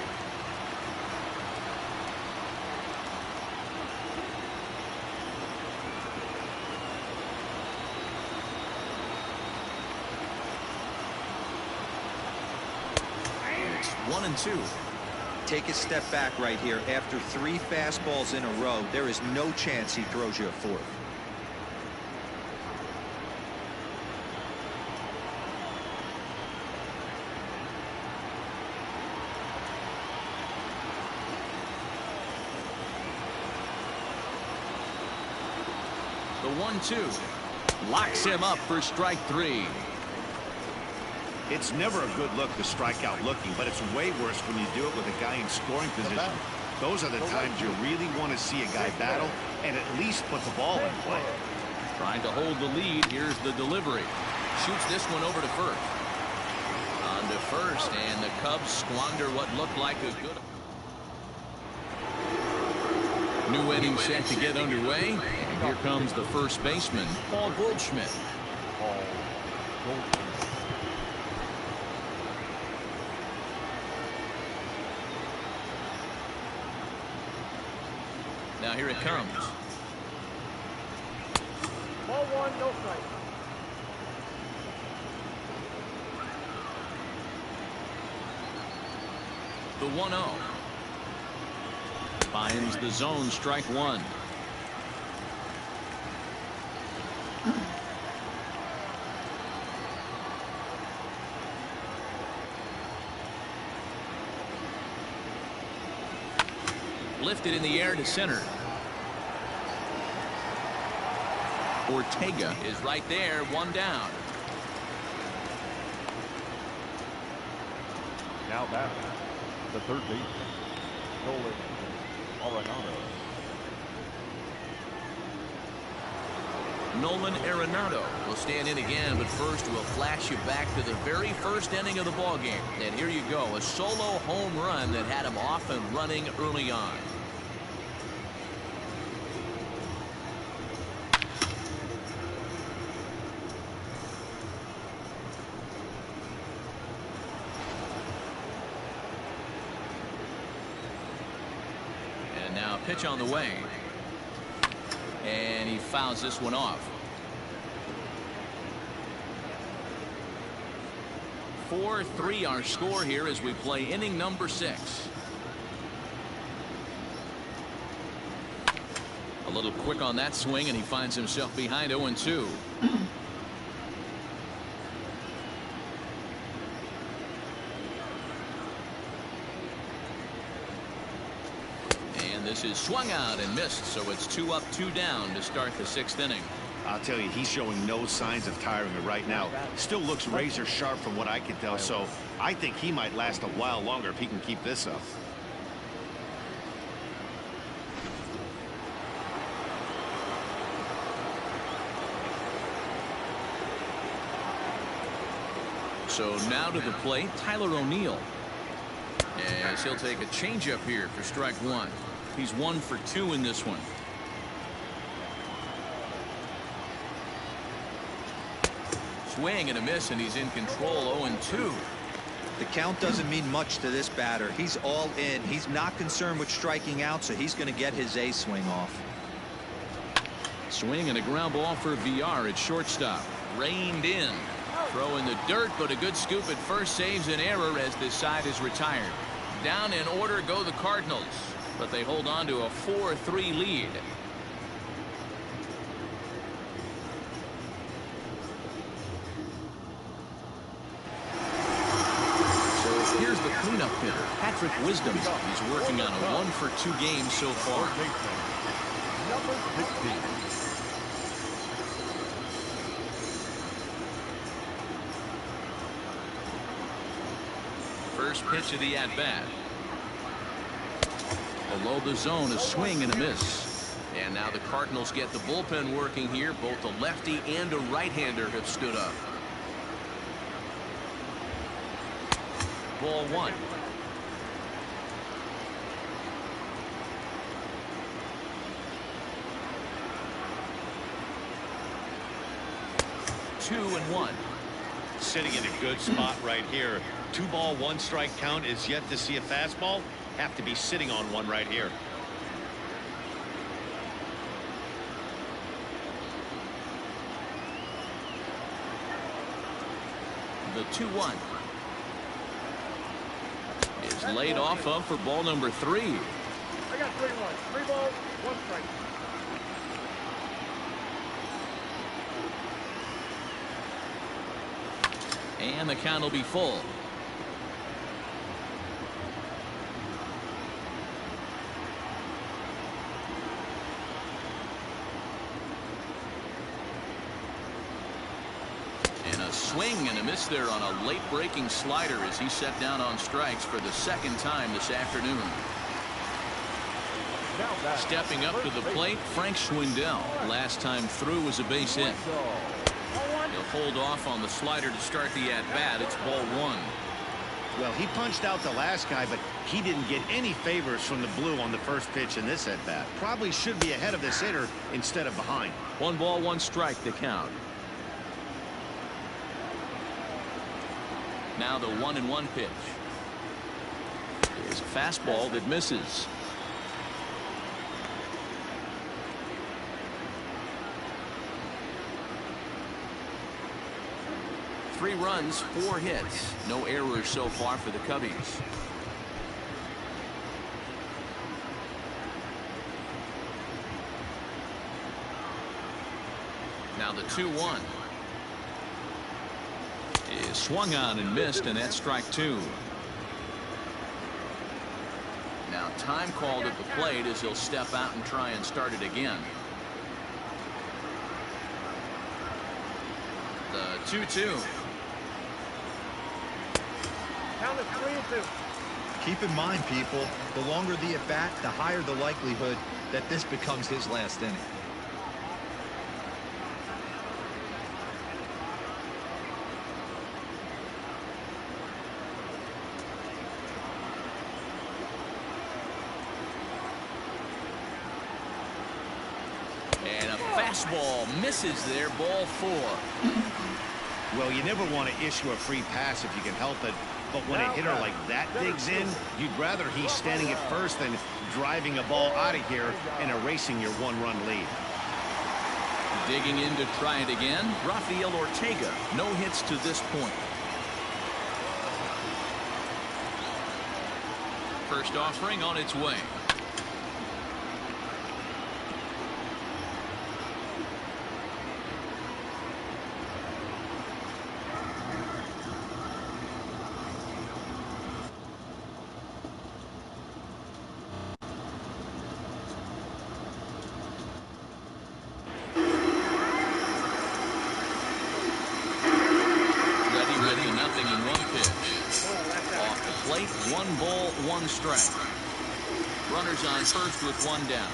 And it's 1-2. Take a step back right here. After 3 fastballs in a row, there is no chance he throws you a 4th. The 1-2 locks him up for strike 3. It's never a good look to strike out looking, but it's way worse when you do it with a guy in scoring position. Those are the times you really want to see a guy battle and at least put the ball in play. Trying to hold the lead. Here's the delivery. Shoots this one over to first. On to first, and the Cubs squander what looked like a good. New inning set to get underway. And here comes the first baseman, Paul Goldschmidt. Now here it comes. Ball 1, no strike. The 1-0. Finds the zone, strike 1. Lifted in the air to center. Ortega is right there, 1 down. Now back, the third base, Nolan Arenado will stand in again, but first we'll flash you back to the very first inning of the ball game. And here you go, a solo home run that had him off and running early on. And now pitch on the way. And he fouls this one off. 4-3 our score here as we play inning number 6. A little quick on that swing, and he finds himself behind 0-2. This is swung out and missed, so it's 2 up, 2 down to start the 6th inning. I'll tell you, he's showing no signs of tiring right now. Still looks razor sharp from what I can tell, so I think he might last a while longer if he can keep this up. So now to the plate, Tyler O'Neill. As he'll take a changeup here for strike one. He's 1 for 2 in this one. Swing and a miss, and he's in control. 0-2. The count doesn't mean much to this batter. He's all in. He's not concerned with striking out, so he's going to get his A swing off. Swing and a ground ball for VR at shortstop. Reined in. Throw in the dirt, but a good scoop at first saves an error as this side is retired. Down in order go the Cardinals, but they hold on to a 4-3 lead. So here's the cleanup hitter, Patrick Wisdom. He's working on a 1 for 2 game so far. Number 16. First pitch of the at-bat. Below the zone, a swing and a miss. And now the Cardinals get the bullpen working here. Both a lefty and a right-hander have stood up. Ball 1. Two and 1. Sitting in a good spot right here. 2 ball, 1 strike count is yet to see a fastball. Have to be sitting on one right here. The 2-1 is laid off of for ball number 3. I got 3-1. 3 balls, 1 strike. And the count will be full. And a swing and a miss there on a late breaking slider as he set down on strikes for the 2nd time this afternoon. Stepping up to the plate, Frank Schwindel. Last time through was a base hit. He'll hold off on the slider to start the at-bat. It's ball 1. Well, he punched out the last guy, but he didn't get any favors from the blue on the first pitch in this at-bat. Probably should be ahead of this hitter instead of behind. 1 ball, 1 strike to count. Now the 1-1 pitch is a fastball that misses. Three runs, 4 hits. No errors so far for the Cubbies. Now the 2-1 is swung on and missed, and that's strike 2. Now time called at the plate as he'll step out and try and start it again. The 2-2. Count is 3-2. Keep in mind, people, the longer the at-bat, the higher the likelihood that this becomes his last inning. And a fastball misses there, ball 4. Well, you never want to issue a free pass if you can help it. But when a hitter like that digs in, you'd rather he's standing at first than driving a ball out of here and erasing your 1-run lead. Digging in to try it again, Rafael Ortega. No hits to this point. First offering on its way. Plate, 1 ball, 1 strike. Runners on first with 1 down.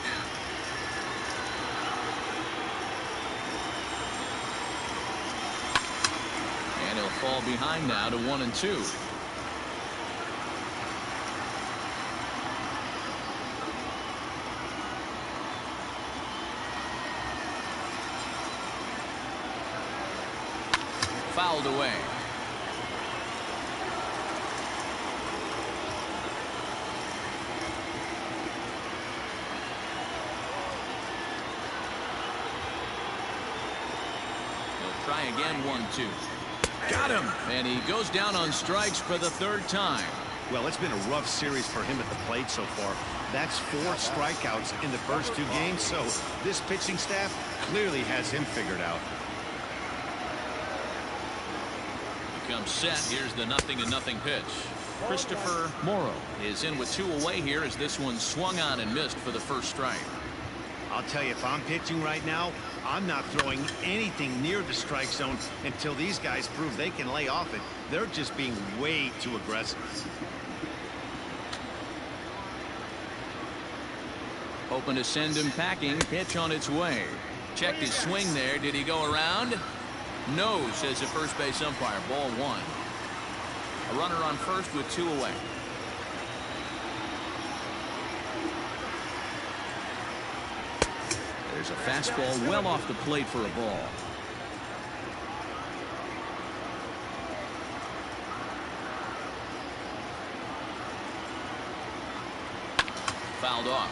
And he'll fall behind now to 1-2. Fouled away. He'll try again, 1-2. Got him. And he goes down on strikes for the third time. Well, it's been a rough series for him at the plate so far. That's 4 strikeouts in the first 2 games, so this pitching staff clearly has him figured out. Comes set. Here's the 0-0 pitch. Christopher Morrow is in with 2 away here as this one swung on and missed for the first strike. I'll tell you, if I'm pitching right now, I'm not throwing anything near the strike zone until these guys prove they can lay off it. They're just being way too aggressive. Hoping to send him packing. Pitch on its way. Checked his swing there. Did he go around? No, says the first base umpire. Ball 1. A runner on first with 2 away. There's a fastball well off the plate for a ball. Fouled off.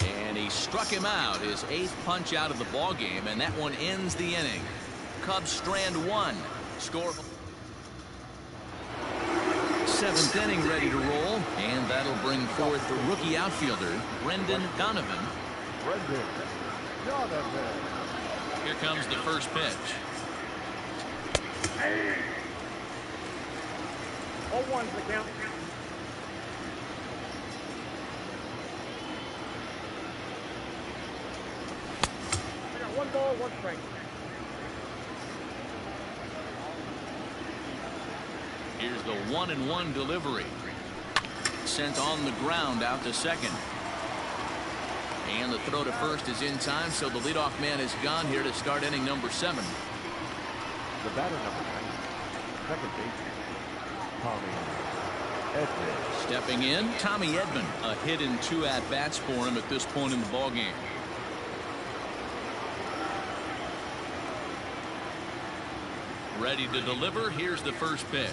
And he struck him out, his 8th punch out of the ball game, and that one ends the inning. Cubs strand 1. Score. 7th inning ready to roll, and that'll bring forth the rookie outfielder Brendan Donovan. Here comes the first pitch. 0-1's the count. I got 1 ball, 1 strike. Here's the 1-1 delivery. Sent on the ground out to second. And the throw to first is in time, so the leadoff man is gone here to start inning number 7. The batter number 9, second baseman, Tommy Edman. Stepping in, Tommy Edman. A hit and 2 at-bats for him at this point in the ballgame. Ready to deliver. Here's the first pitch.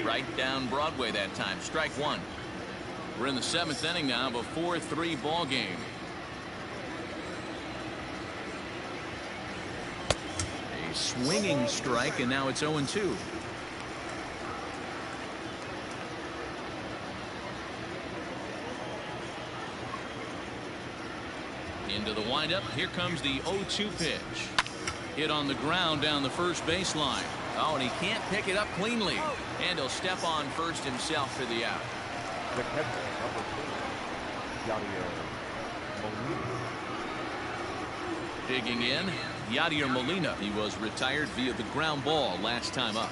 Right down Broadway that time. Strike 1. We're in the 7th inning now of a 4-3 ball game. A swinging strike, and now it's 0-2. Into the windup. Here comes the 0-2 pitch. Hit on the ground down the first baseline. Oh, and he can't pick it up cleanly. And he'll step on first himself for the out. The catcher, number 4, Yadier Molina. Digging in, Yadier Molina. He was retired via the ground ball last time up.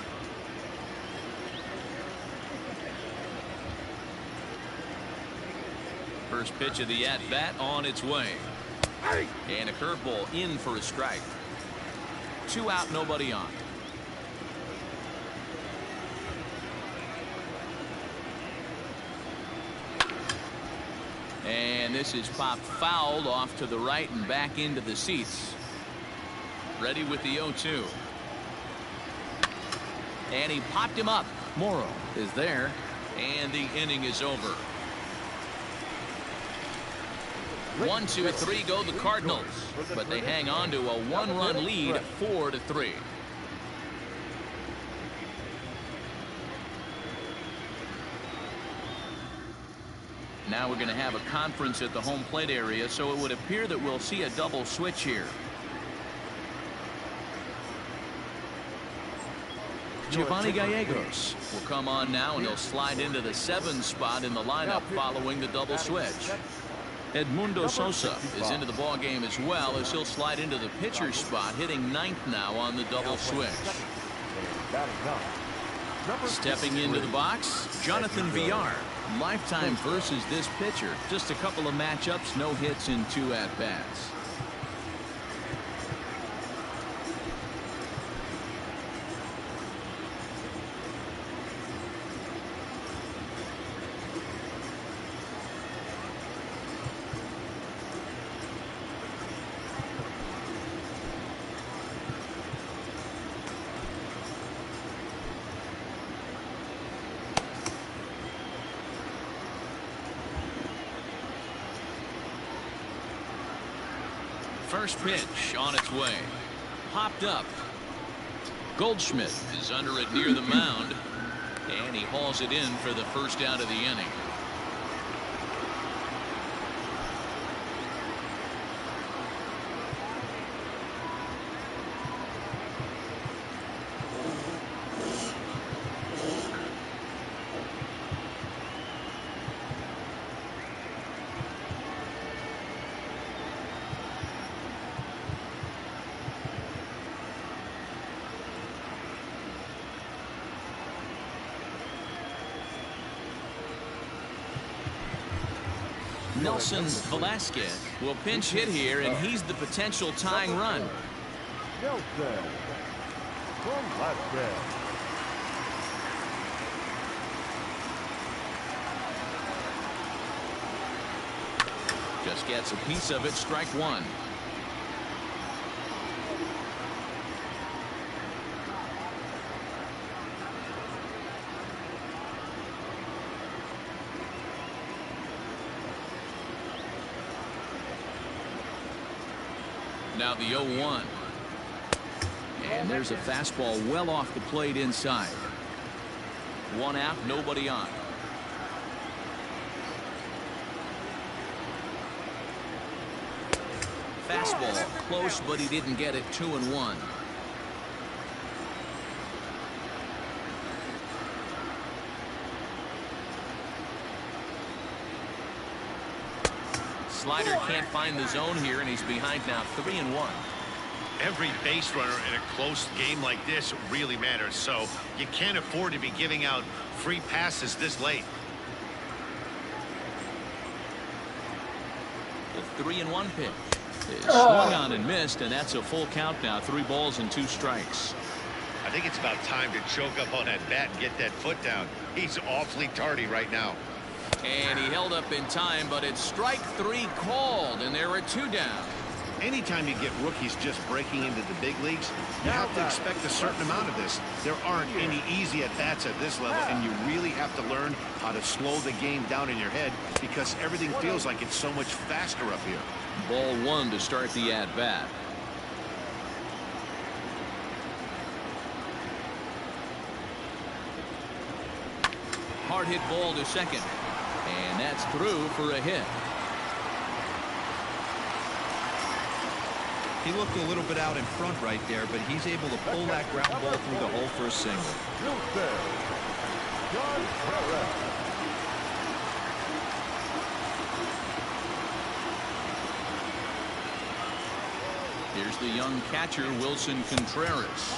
First pitch of the at-bat on its way. And a curveball in for a strike. 2 out, nobody on. And this is popped fouled off to the right and back into the seats. Ready with the 0-2. And he popped him up. Morrow is there. And the inning is over. 1, 2, 3 go the Cardinals. But they hang on to a 1-run lead, 4-3. Now we're going to have a conference at the home plate area, so it would appear that we'll see a double switch here. Giovanni Gallegos will come on now, and he'll slide into the 7 spot in the lineup following the double switch. Edmundo Sosa is into the ball game as well, as he'll slide into the pitcher spot, hitting 9th now on the double switch. Stepping into the box, Jonathan Villar. Lifetime versus this pitcher. Just a couple of matchups, no hits in 2 at-bats. First pitch on its way. Popped up. Goldschmidt is under it near the mound, and he hauls it in for the first out of the inning. Nelson Velasquez will pinch hit here, and he's the potential tying run. Nelson Velasquez. Just gets a piece of it. Strike one. Now the 0-1. And there's a fastball well off the plate inside. 1 out, nobody on. Fastball close, but he didn't get it. 2-1. Slider can't find the zone here, and he's behind now. 3-1. Every base runner in a close game like this really matters, so you can't afford to be giving out free passes this late. The 3-1 pitch is swung on and missed, and that's a full count now. 3 balls and 2 strikes. I think it's about time to choke up on that bat and get that foot down. He's awfully tardy right now. And he held up in time, but it's strike 3 called, and there are 2 down. Anytime you get rookies just breaking into the big leagues, you have to expect a certain amount of this. There aren't any easy at-bats at this level, and you really have to learn how to slow the game down in your head because everything feels like it's so much faster up here. Ball 1 to start the at-bat. Hard hit ball to second. And that's through for a hit. He looked a little bit out in front right there, but he's able to pull that ground ball through the hole for a single. Here's the young catcher, Wilson Contreras.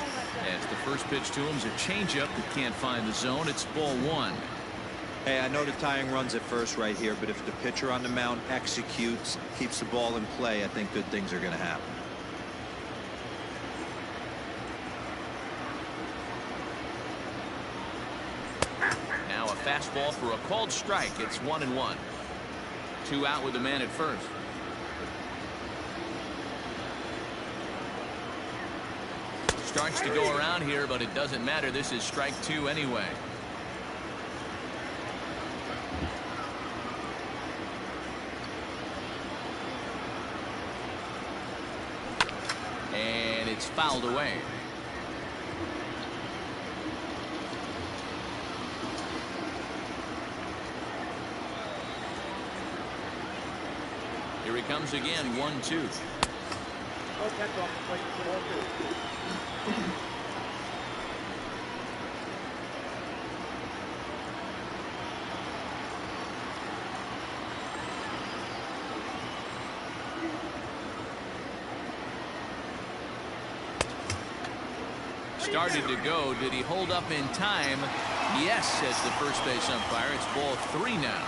As the first pitch to him is a changeup that can't find the zone. It's ball 1. Hey, I know the tying runs at first right here, but if the pitcher on the mound executes, keeps the ball in play, I think good things are going to happen. Now a fastball for a called strike. It's 1-1. 2 out with the man at first. Starts to go around here, but it doesn't matter. This is strike 2 anyway. And it's fouled away. Here he comes again. 1-2. Started to go. Did he hold up in time? Yes, says the first base umpire. It's ball 3 now.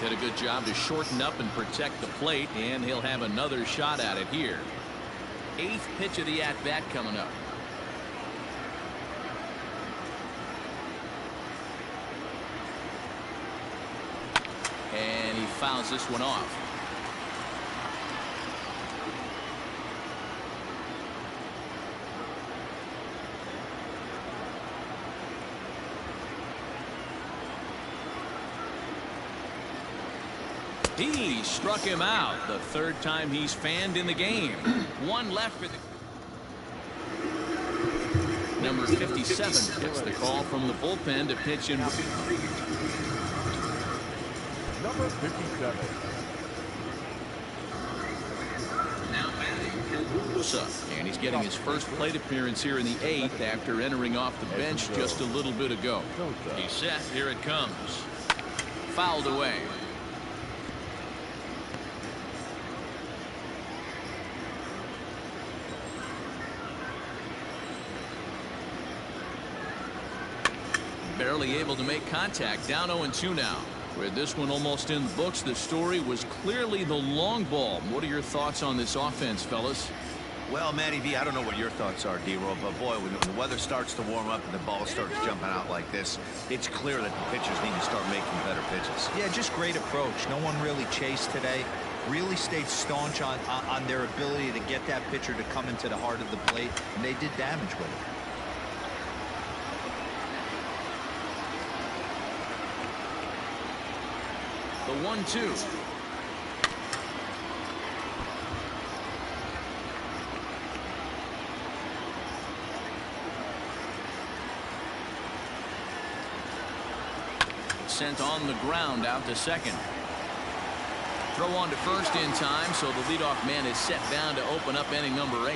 Did a good job to shorten up and protect the plate, and he'll have another shot at it here. 8th pitch of the at-bat coming up. And he fouls this one off. He struck him out the 3rd time he's fanned in the game. 1 left for the number 57 gets the call from the bullpen to pitch in. Number 57. And he's getting his first plate appearance here in the 8th after entering off the bench just a little bit ago. He's set. Here it comes. Fouled away. Barely able to make contact. Down 0-2 now. With this one almost in the books, the story was clearly the long ball. What are your thoughts on this offense, fellas? Well, Matty V, I don't know what your thoughts are, D-Roll, but boy, when the weather starts to warm up and the ball starts jumping out like this, it's clear that the pitchers need to start making better pitches. Yeah, just great approach. No one really chased today. Really stayed staunch on their ability to get that pitcher to come into the heart of the plate, and they did damage with it. The 1-2. Sent on the ground out to second. Throw on to first in time, so the leadoff man is set down to open up inning number 8.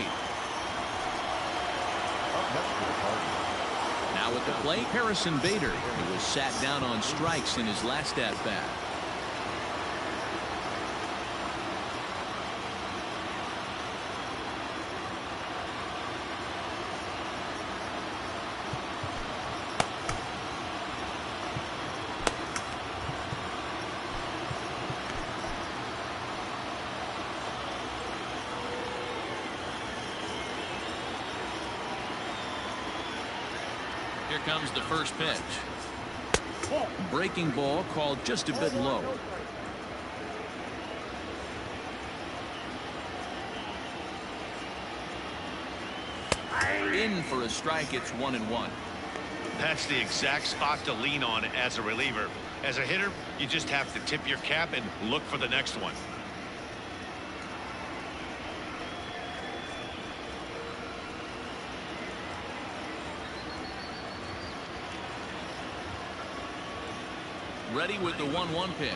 Now with the plate, Harrison Bader, who was sat down on strikes in his last at-bat. Here comes the first pitch. Breaking ball called just a bit low. In for a strike. It's 1-1. That's the exact spot to lean on as a reliever. As a hitter, you just have to tip your cap and look for the next one. Ready with the 1-1 pitch.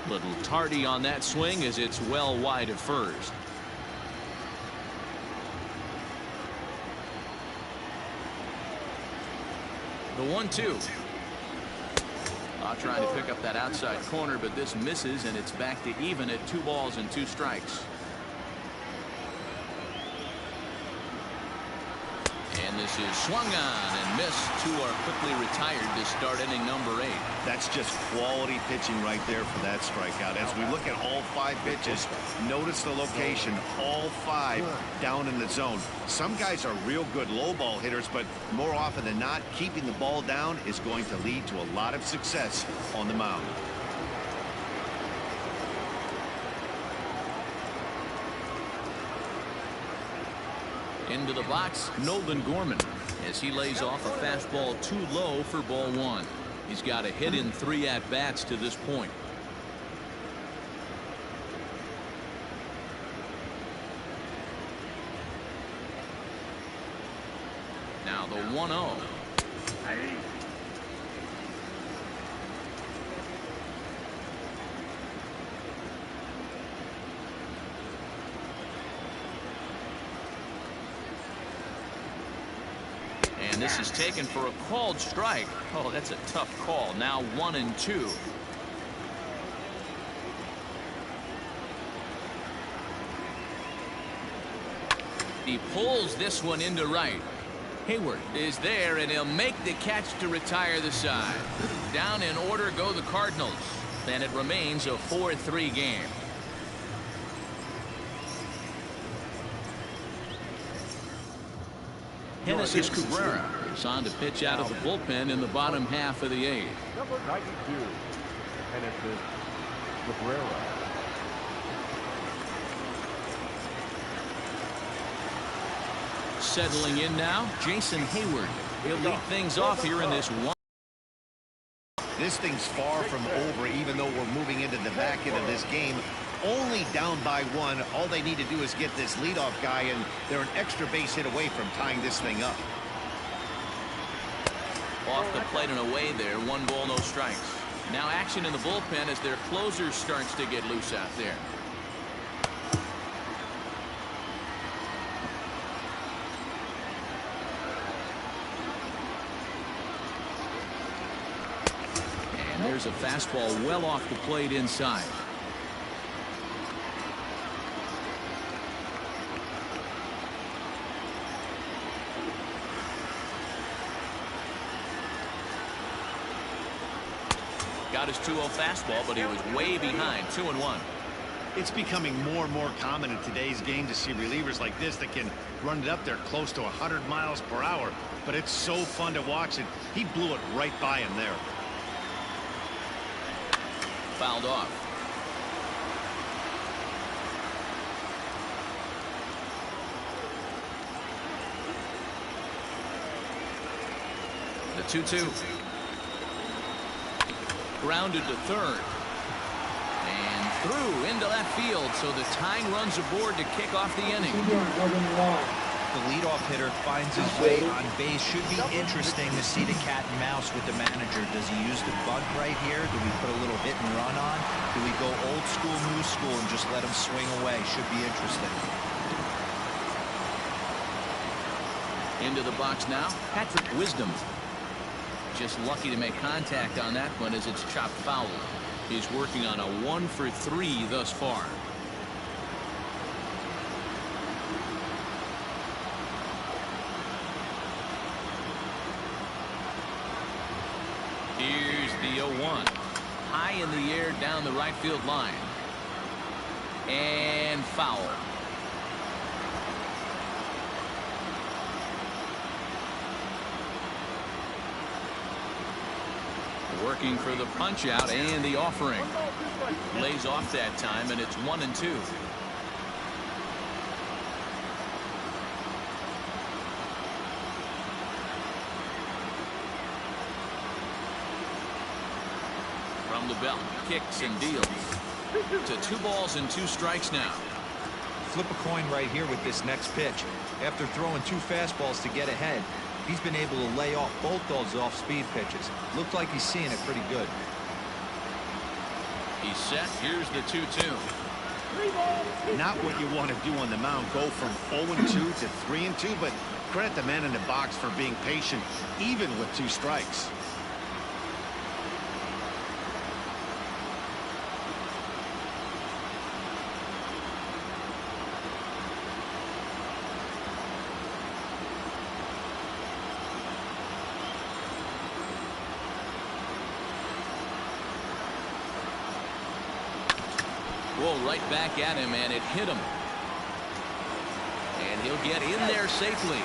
Little tardy on that swing as it's well wide of first. The 1-2. Trying to pick up that outside corner, but this misses, and it's back to even at 2 balls and 2 strikes. And this is swung on and missed. 2 are quickly retired to start inning number 8. That's just quality pitching right there for that strikeout. As we look at all 5 pitches, notice the location, all 5 down in the zone. Some guys are real good low ball hitters, but more often than not, keeping the ball down is going to lead to a lot of success on the mound. Into the box, Nolan Gorman, as he lays off a fastball too low for ball 1. He's got a hit in 3 at-bats to this point. Now the 1-0. And this is taken for a called strike. Oh, that's a tough call. Now 1-2. He pulls this one into right. Hayward is there, and he'll make the catch to retire the side. Down in order go the Cardinals, and it remains a 4-3 game. Genesis Cabrera is on to pitch out of the bullpen in the bottom half of the 8th. Number 92, Genesis Cabrera. Settling in now, Jason Hayward. He'll lead things off here in this one. This thing's far from over, even though we're moving into the back end of this game. Only down by 1. All they need to do is get this leadoff guy, and they're an extra base hit away from tying this thing up. Off the plate and away there. 1 ball, no strikes. Now action in the bullpen as their closer starts to get loose out there. And there's a fastball well off the plate inside. Got his 2-0 fastball, but he was way behind. 2-1. It's becoming more and more common in today's game to see relievers like this that can run it up there close to 100 miles per hour. But it's so fun to watch it. He blew it right by him there. Fouled off. The 2-2. Grounded to third. And through into left field. So the tying runs aboard to kick off the inning. The leadoff hitter finds his way on base. Should be interesting to see the cat and mouse with the manager. Does he use the bunt right here? Do we put a little hit and run on? Do we go old school, new school, and just let him swing away? Should be interesting. Into the box now, Patrick Wisdom. Just lucky to make contact on that one as it's chopped foul. He's working on a 1 for 3 thus far. Here's the 0-1. High in the air down the right field line. And foul. Working for the punch out and the offering. Lays off that time, and it's 1-2. From the belt, kicks and deals. To 2 balls and 2 strikes now. Flip a coin right here with this next pitch. After throwing 2 fastballs to get ahead, he's been able to lay off both those off-speed pitches. Looks like he's seeing it pretty good. He's set. Here's the 2-2. Not what you want to do on the mound. Go from 0-2 to 3-2, but credit the man in the box for being patient, even with 2 strikes. Whoa, right back at him, and it hit him. And he'll get in there safely.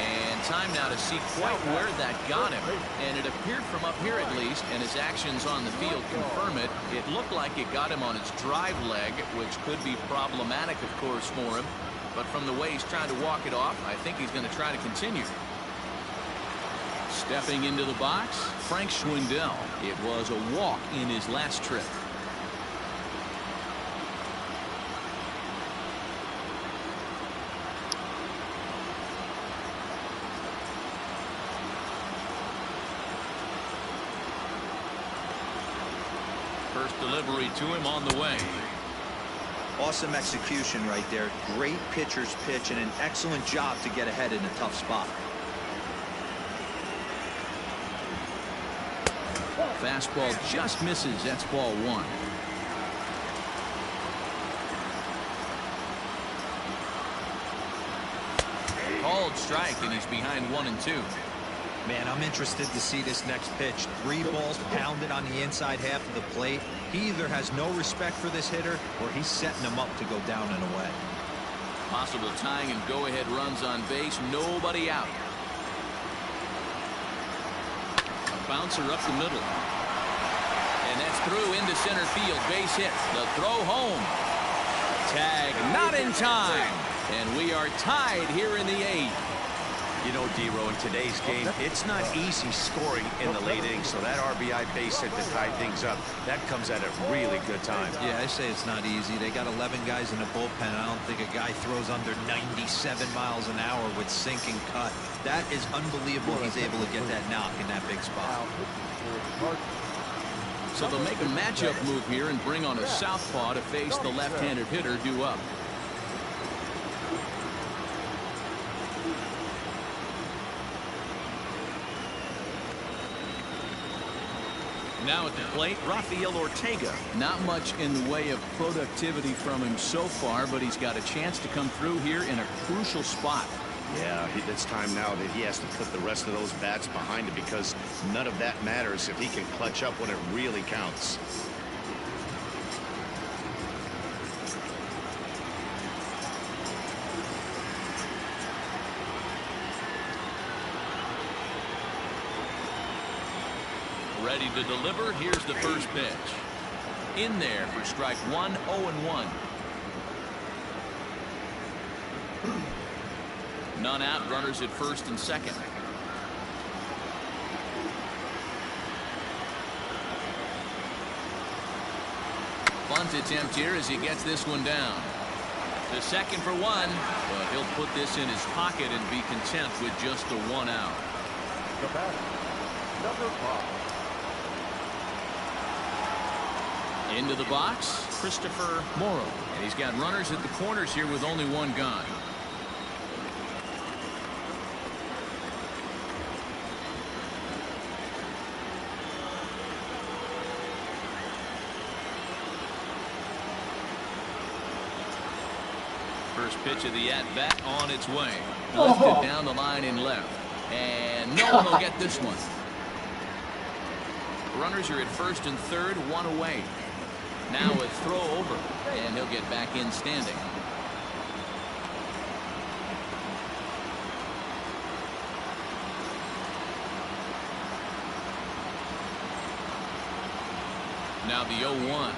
And time now to see quite where that got him. And it appeared from up here at least, and his actions on the field confirm it. It looked like it got him on his drive leg, which could be problematic, of course, for him. But from the way he's trying to walk it off, I think he's going to try to continue. Stepping into the box, Frank Schwindel. It was a walk in his last trip. First delivery to him on the way. Awesome execution right there. Great pitcher's pitch and an excellent job to get ahead in a tough spot. Fastball just misses. That's ball 1. Called strike, and he's behind 1-2. Man, I'm interested to see this next pitch. 3 balls pounded on the inside half of the plate. He either has no respect for this hitter or he's setting him up to go down and away. Possible tying and go-ahead runs on base. Nobody out. A bouncer up the middle. And that's through into center field. Base hit. The throw home. Tag not in time. And we are tied here in the 8th. You know, D-Row, in today's game, it's not easy scoring in the late innings, so that RBI base hit to tie things up, that comes at a really good time. Yeah, I say it's not easy. They got 11 guys in the bullpen. I don't think a guy throws under 97 miles an hour with sink and cut. That is unbelievable he's able to get that knock in that big spot. So they'll make a matchup move here and bring on a southpaw to face the left-handed hitter due up. Now at the plate, Rafael Ortega. Not much in the way of productivity from him so far, but he's got a chance to come through here in a crucial spot. Yeah, it's time now that he has to put the rest of those bats behind him, because none of that matters if he can clutch up when it really counts. Ready to deliver. Here's the first pitch. In there for strike 1, 0-1. None out. Runners at first and second. Bunt attempt here as he gets this one down. The second for 1, but he'll put this in his pocket and be content with just the 1 out. The batter, number 5. Into the box, Christopher Morrow. And he's got runners at the corners here with only 1 gone. First pitch of the at-bat on its way. Lifted down the line in left. And no one will get this one. Runners are at first and third, 1 away. Now a throw over, and he'll get back in standing. Now the 0-1.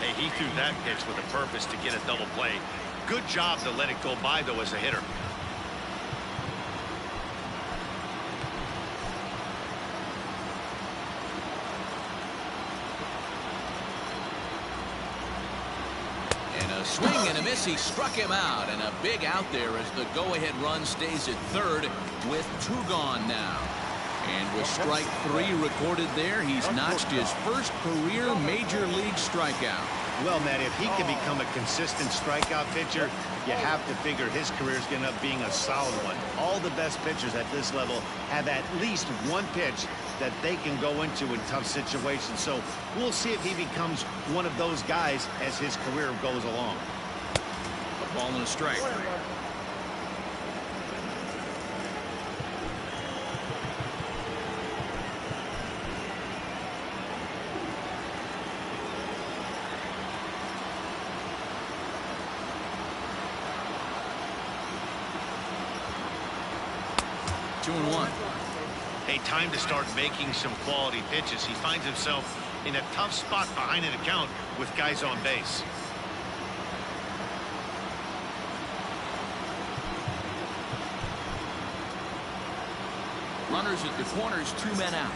Hey, he threw that pitch with a purpose to get a double play. Good job to let it go by, though, as a hitter. And a swing and a miss. He struck him out, and a big out there as the go-ahead run stays at third with 2 gone now. And with strike 3 recorded there, he's notched his first career major league strikeout. Well, Matt, if he can become a consistent strikeout pitcher, you have to figure his career is going to end up being a solid one. All the best pitchers at this level have at least 1 pitch that they can go into in tough situations. So we'll see if he becomes one of those guys as his career goes along. A ball and a strike. 2-1. Hey, time to start making some quality pitches. He finds himself in a tough spot behind an account with guys on base. Runners at the corners, 2 men out.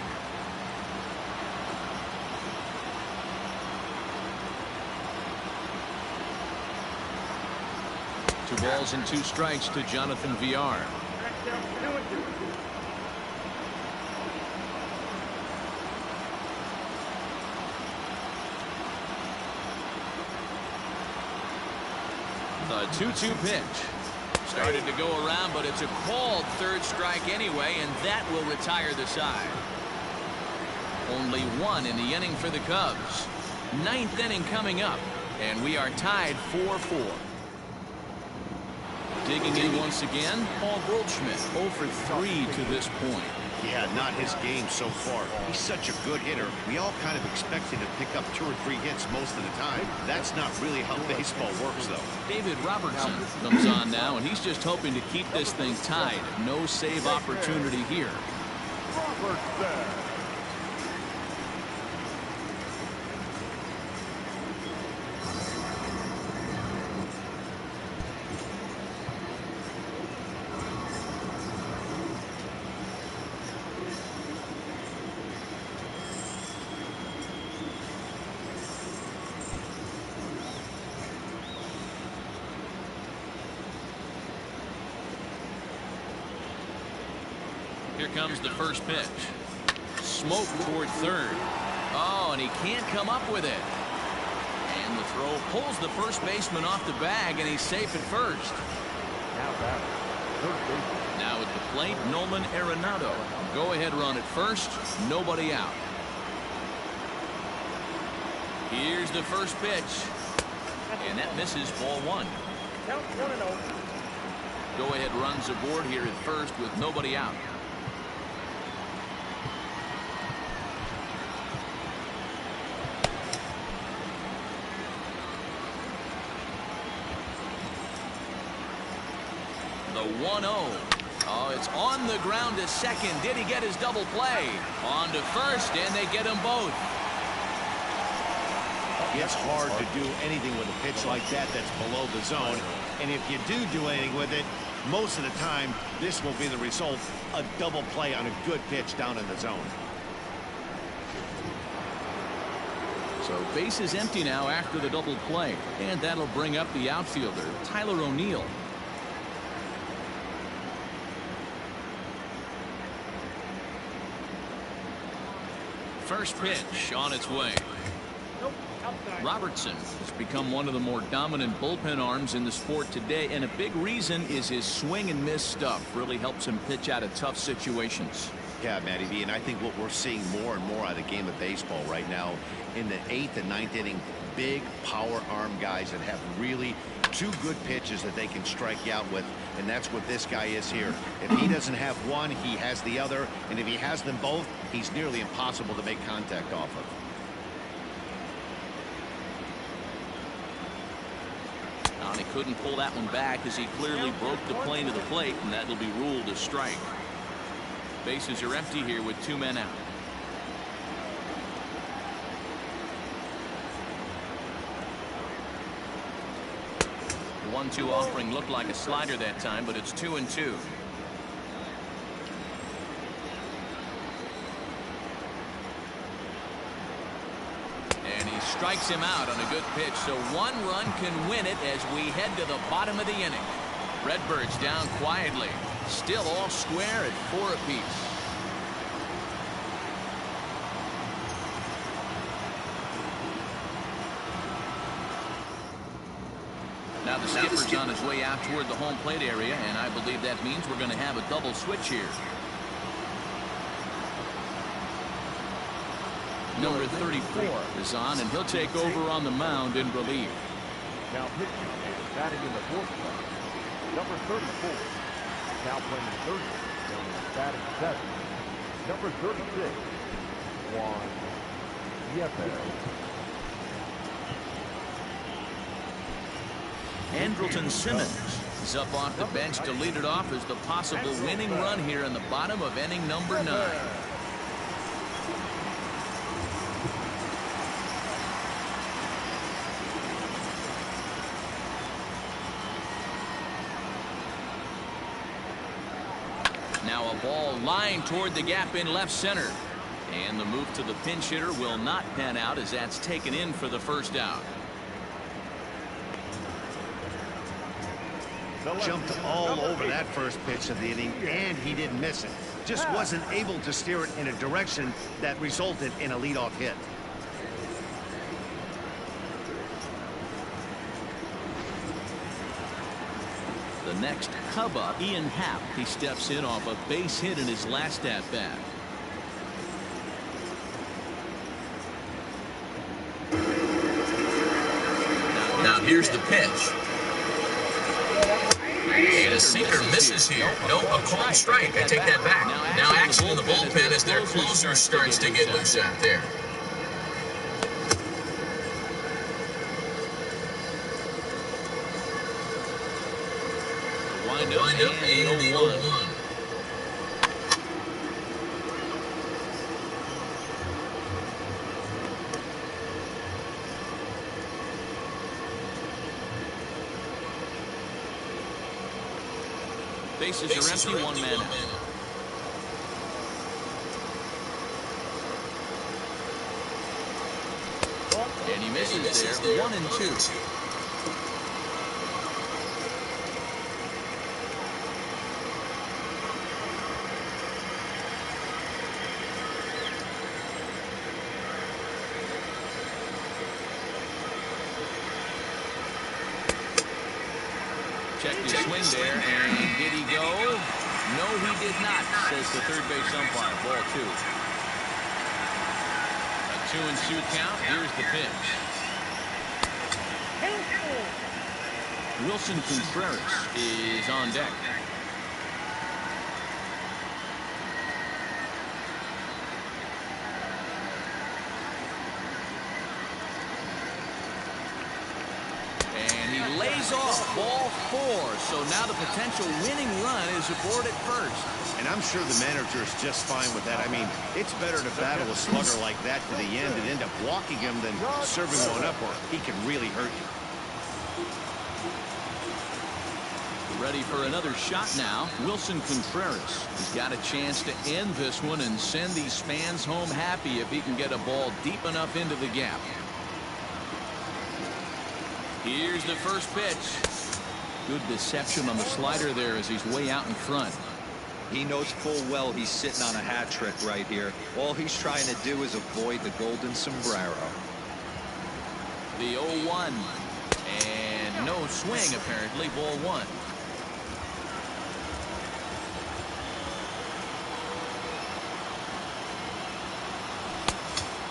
Two balls and 2 strikes to Jonathan Villar. The 2-2 pitch. Started to go around, but it's a called third strike anyway, and that will retire the side. Only one in the inning for the Cubs. Ninth inning coming up, and we are tied 4-4. Digging in once again, Paul Goldschmidt, 0 for 3 to this point. Yeah, not his game so far. He's such a good hitter. We all kind of expect him to pick up 2 or 3 hits most of the time. That's not really how baseball works, though. David Robertson comes on now, and he's just hoping to keep this thing tied. No save opportunity here. Robertson. Here comes the first pitch. Smoke toward third. Oh, and he can't come up with it. And the throw pulls the first baseman off the bag, and he's safe at first. Now at the plate, Nolan Arenado. Go-ahead run at first. Nobody out. Here's the first pitch. And that misses ball 1. Count 1-0. Go-ahead runs aboard here at first with nobody out. The 1-0. Oh, it's on the ground to second. Did he get his double play? On to first, and they get them both. It's hard to do anything with a pitch like that that's below the zone. And if you do anything with it, most of the time, this will be the result. A double play on a good pitch down in the zone. So base is empty now after the double play. And that'll bring up the outfielder, Tyler O'Neill. First pitch on its way. Nope, outside. Robertson has become one of the more dominant bullpen arms in the sport today, and a big reason is his swing and miss stuff. Really helps him pitch out of tough situations. Yeah, Matty B, and I think what we're seeing more and more out of the game of baseball right now in the 8th and 9th inning, big power arm guys that have really 2 good pitches that they can strike you out with, and that's what this guy is here. If he doesn't have one, he has the other, and if he has them both, he's nearly impossible to make contact off of. And he couldn't pull that one back as he clearly broke the plane to the plate, and that'll be ruled a strike. Bases are empty here with 2 men out. The 1-2 offering looked like a slider that time, but it's 2-2. And he strikes him out on a good pitch, so 1 run can win it as we head to the bottom of the inning. Redbirds down quietly. Still all square at 4 apiece. Now the skipper's on his way out toward the home plate area, and I believe that means we're going to have a double switch here. Number 34 is on, and he'll take over on the mound in relief. Now pitching and batting in the 4th place. Number 34. Now playing 30. And batting 7th. Number 36. Juan Yepes. Andrelton Simmons is up off the bench to lead it off as the possible winning run here in the bottom of inning number 9. Now a ball lined toward the gap in left center. And the move to the pinch hitter will not pan out as that's taken in for the first out. Jumped all over that first pitch of the inning, and he didn't miss it. Just wasn't able to steer it in a direction that resulted in a leadoff hit. The next Cub up, Ian Happ. He steps in off a base hit in his last at-bat. Now here's the pitch. And a sinker misses here. No, a called strike. I take that back. Now action in the bullpen as their closer starts to get loose out there. Wind up and the 0-1. Bases are empty, one man out. And he misses there, 1-2. Checked his swing there, and did he go? No, he did not, says the third base umpire. Ball 2. A 2-2 count. Here's the pitch. Wilson Contreras is on deck. Lays off, ball 4. So now the potential winning run is aboard at first. And I'm sure the manager is just fine with that. I mean, it's better to battle a slugger like that to the end and end up walking him than serving one up, or he can really hurt you. Ready for another shot now. Wilson Contreras. He's got a chance to end this one and send these fans home happy if he can get a ball deep enough into the gap. Here's the first pitch. Good deception on the slider there as he's way out in front. He knows full well he's sitting on a hat trick right here. All he's trying to do is avoid the golden sombrero. The 0-1. And no swing, apparently. Ball 1.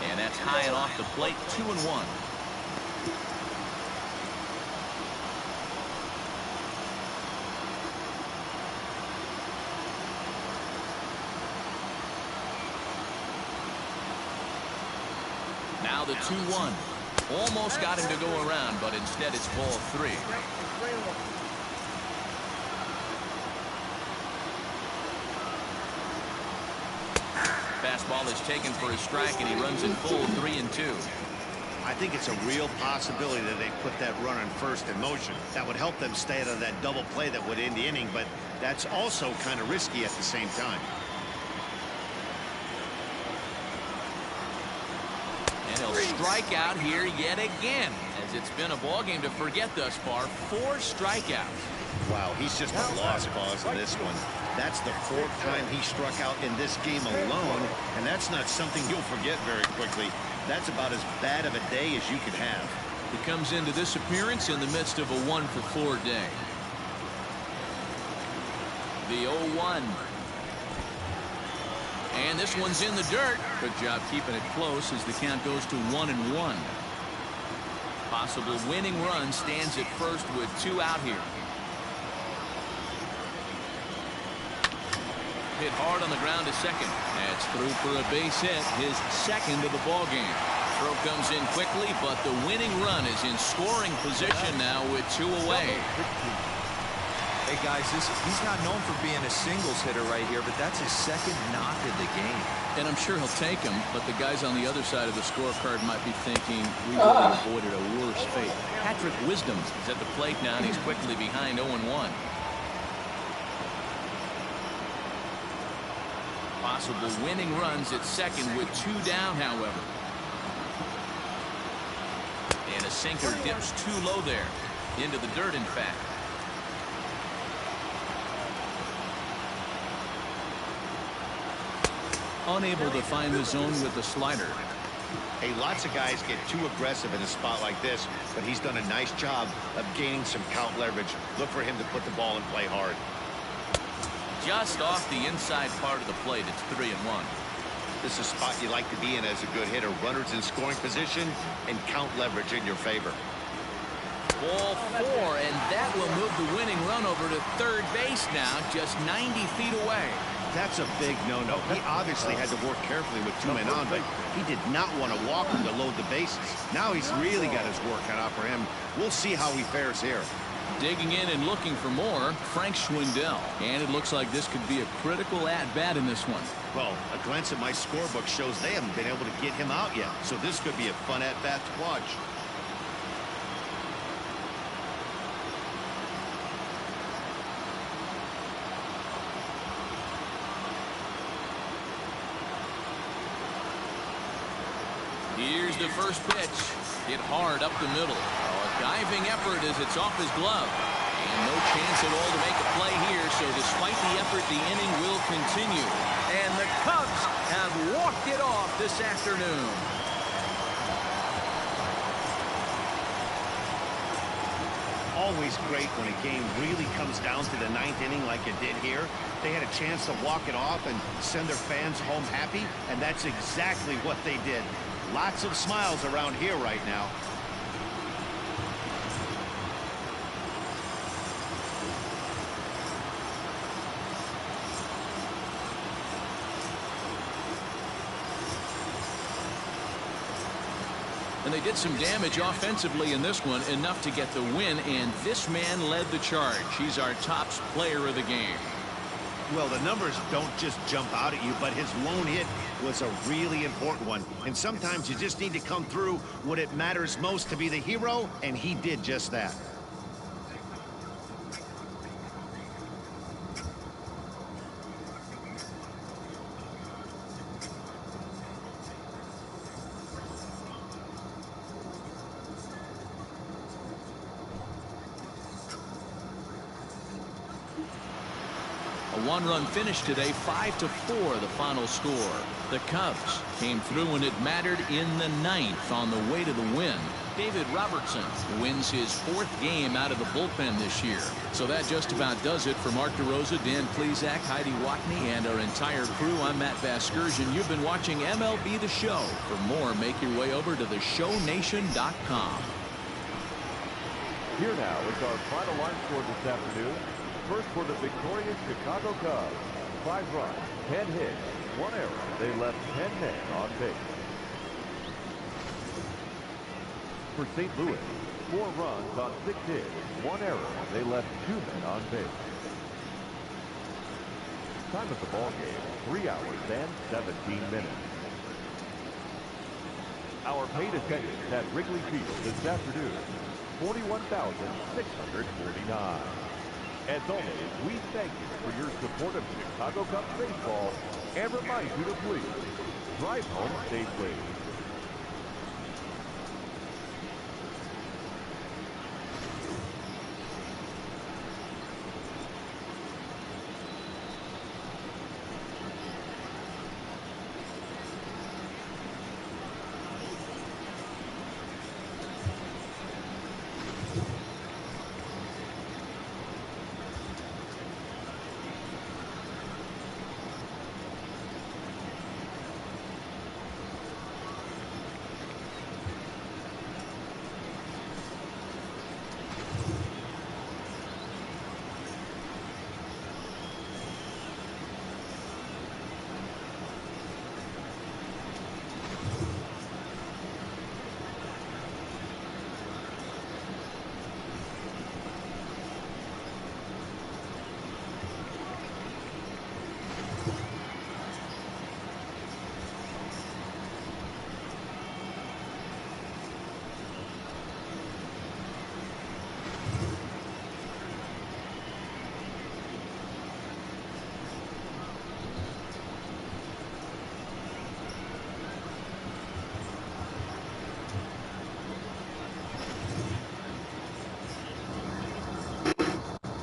And that's high and off the plate. 2-1. Now the 2-1. Almost got him to go around, but instead it's ball 3. Fastball is taken for a strike, and he runs in full 3-2. I think it's a real possibility that they put that run on first in motion. That would help them stay out of that double play that would end the inning, but that's also kind of risky at the same time. And he'll strike out here yet again, as it's been a ball game to forget thus far. 4 strikeouts. Wow, he's just a lost cause in this one. That's the 4th time he struck out in this game alone, and that's not something you'll forget very quickly. That's about as bad of a day as you could have. He comes into this appearance in the midst of a 1-for-4 day. The 0-1. And this one's in the dirt. Good job keeping it close as the count goes to 1-1. Possible winning run stands at first with 2 out here. Hit hard on the ground to second. That's through for a base hit, his 2nd of the ball game. Throw comes in quickly, but the winning run is in scoring position now with 2 away. Hey guys, he's not known for being a singles hitter right here, but that's his 2nd knock of the game. And I'm sure he'll take him, but the guys on the other side of the scorecard might be thinking we really avoided a worse fate. Patrick Wisdom is at the plate now, and he's quickly behind 0-1. Possible winning runs at second with 2 down, however. And a sinker dips too low there. Into the dirt, in fact. Unable to find the zone with the slider. Hey, lots of guys get too aggressive in a spot like this, but he's done a nice job of gaining some count leverage. Look for him to put the ball in play hard. Just off the inside part of the plate. It's 3-1. This is a spot you like to be in as a good hitter. Runners in scoring position and count leverage in your favor. Ball 4, and that will move the winning run over to third base now, just 90 feet away. That's a big no-no. He obviously had to work carefully with 2 men on, but he did not want to walk him to load the bases. Now he's really got his work cut out for him. We'll see how he fares here. Digging in and looking for more, Frank Schwindel. And it looks like this could be a critical at-bat in this one. Well, a glance at my scorebook shows they haven't been able to get him out yet, so this could be a fun at-bat to watch. Here's the first pitch. Hit hard up the middle. A diving effort as it's off his glove. And no chance at all to make a play here, so despite the effort, the inning will continue. And the Cubs have walked it off this afternoon. Always great when a game really comes down to the 9th inning like it did here. They had a chance to walk it off and send their fans home happy, and that's exactly what they did. Lots of smiles around here right now. And they did some damage offensively in this one, enough to get the win, and this man led the charge. He's our top player of the game. Well, the numbers don't just jump out at you, but his lone hit was a really important one. And sometimes you just need to come through when it matters most to be the hero, and he did just that. A one-run finish today, 5-4 the final score. The Cubs came through when it mattered in the 9th on the way to the win. David Robertson wins his 4th game out of the bullpen this year. So that just about does it for Mark DeRosa, Dan Plesac, Heidi Watney, and our entire crew. I'm Matt Vasgersian. You've been watching MLB The Show. For more, make your way over to theshownation.com. Here now is our final line score this afternoon. First for the victorious Chicago Cubs, 5 runs, 10 hits, 1 error. They left 10 men on base. For St. Louis, 4 runs on 6 hits, 1 error. They left 2 men on base. Time of the ball game, 3 hours and 17 minutes. Our paid attendance at Wrigley Field this afternoon, 41,649. As always, we thank you for your support of Chicago Cubs baseball and remind you to please drive home safely.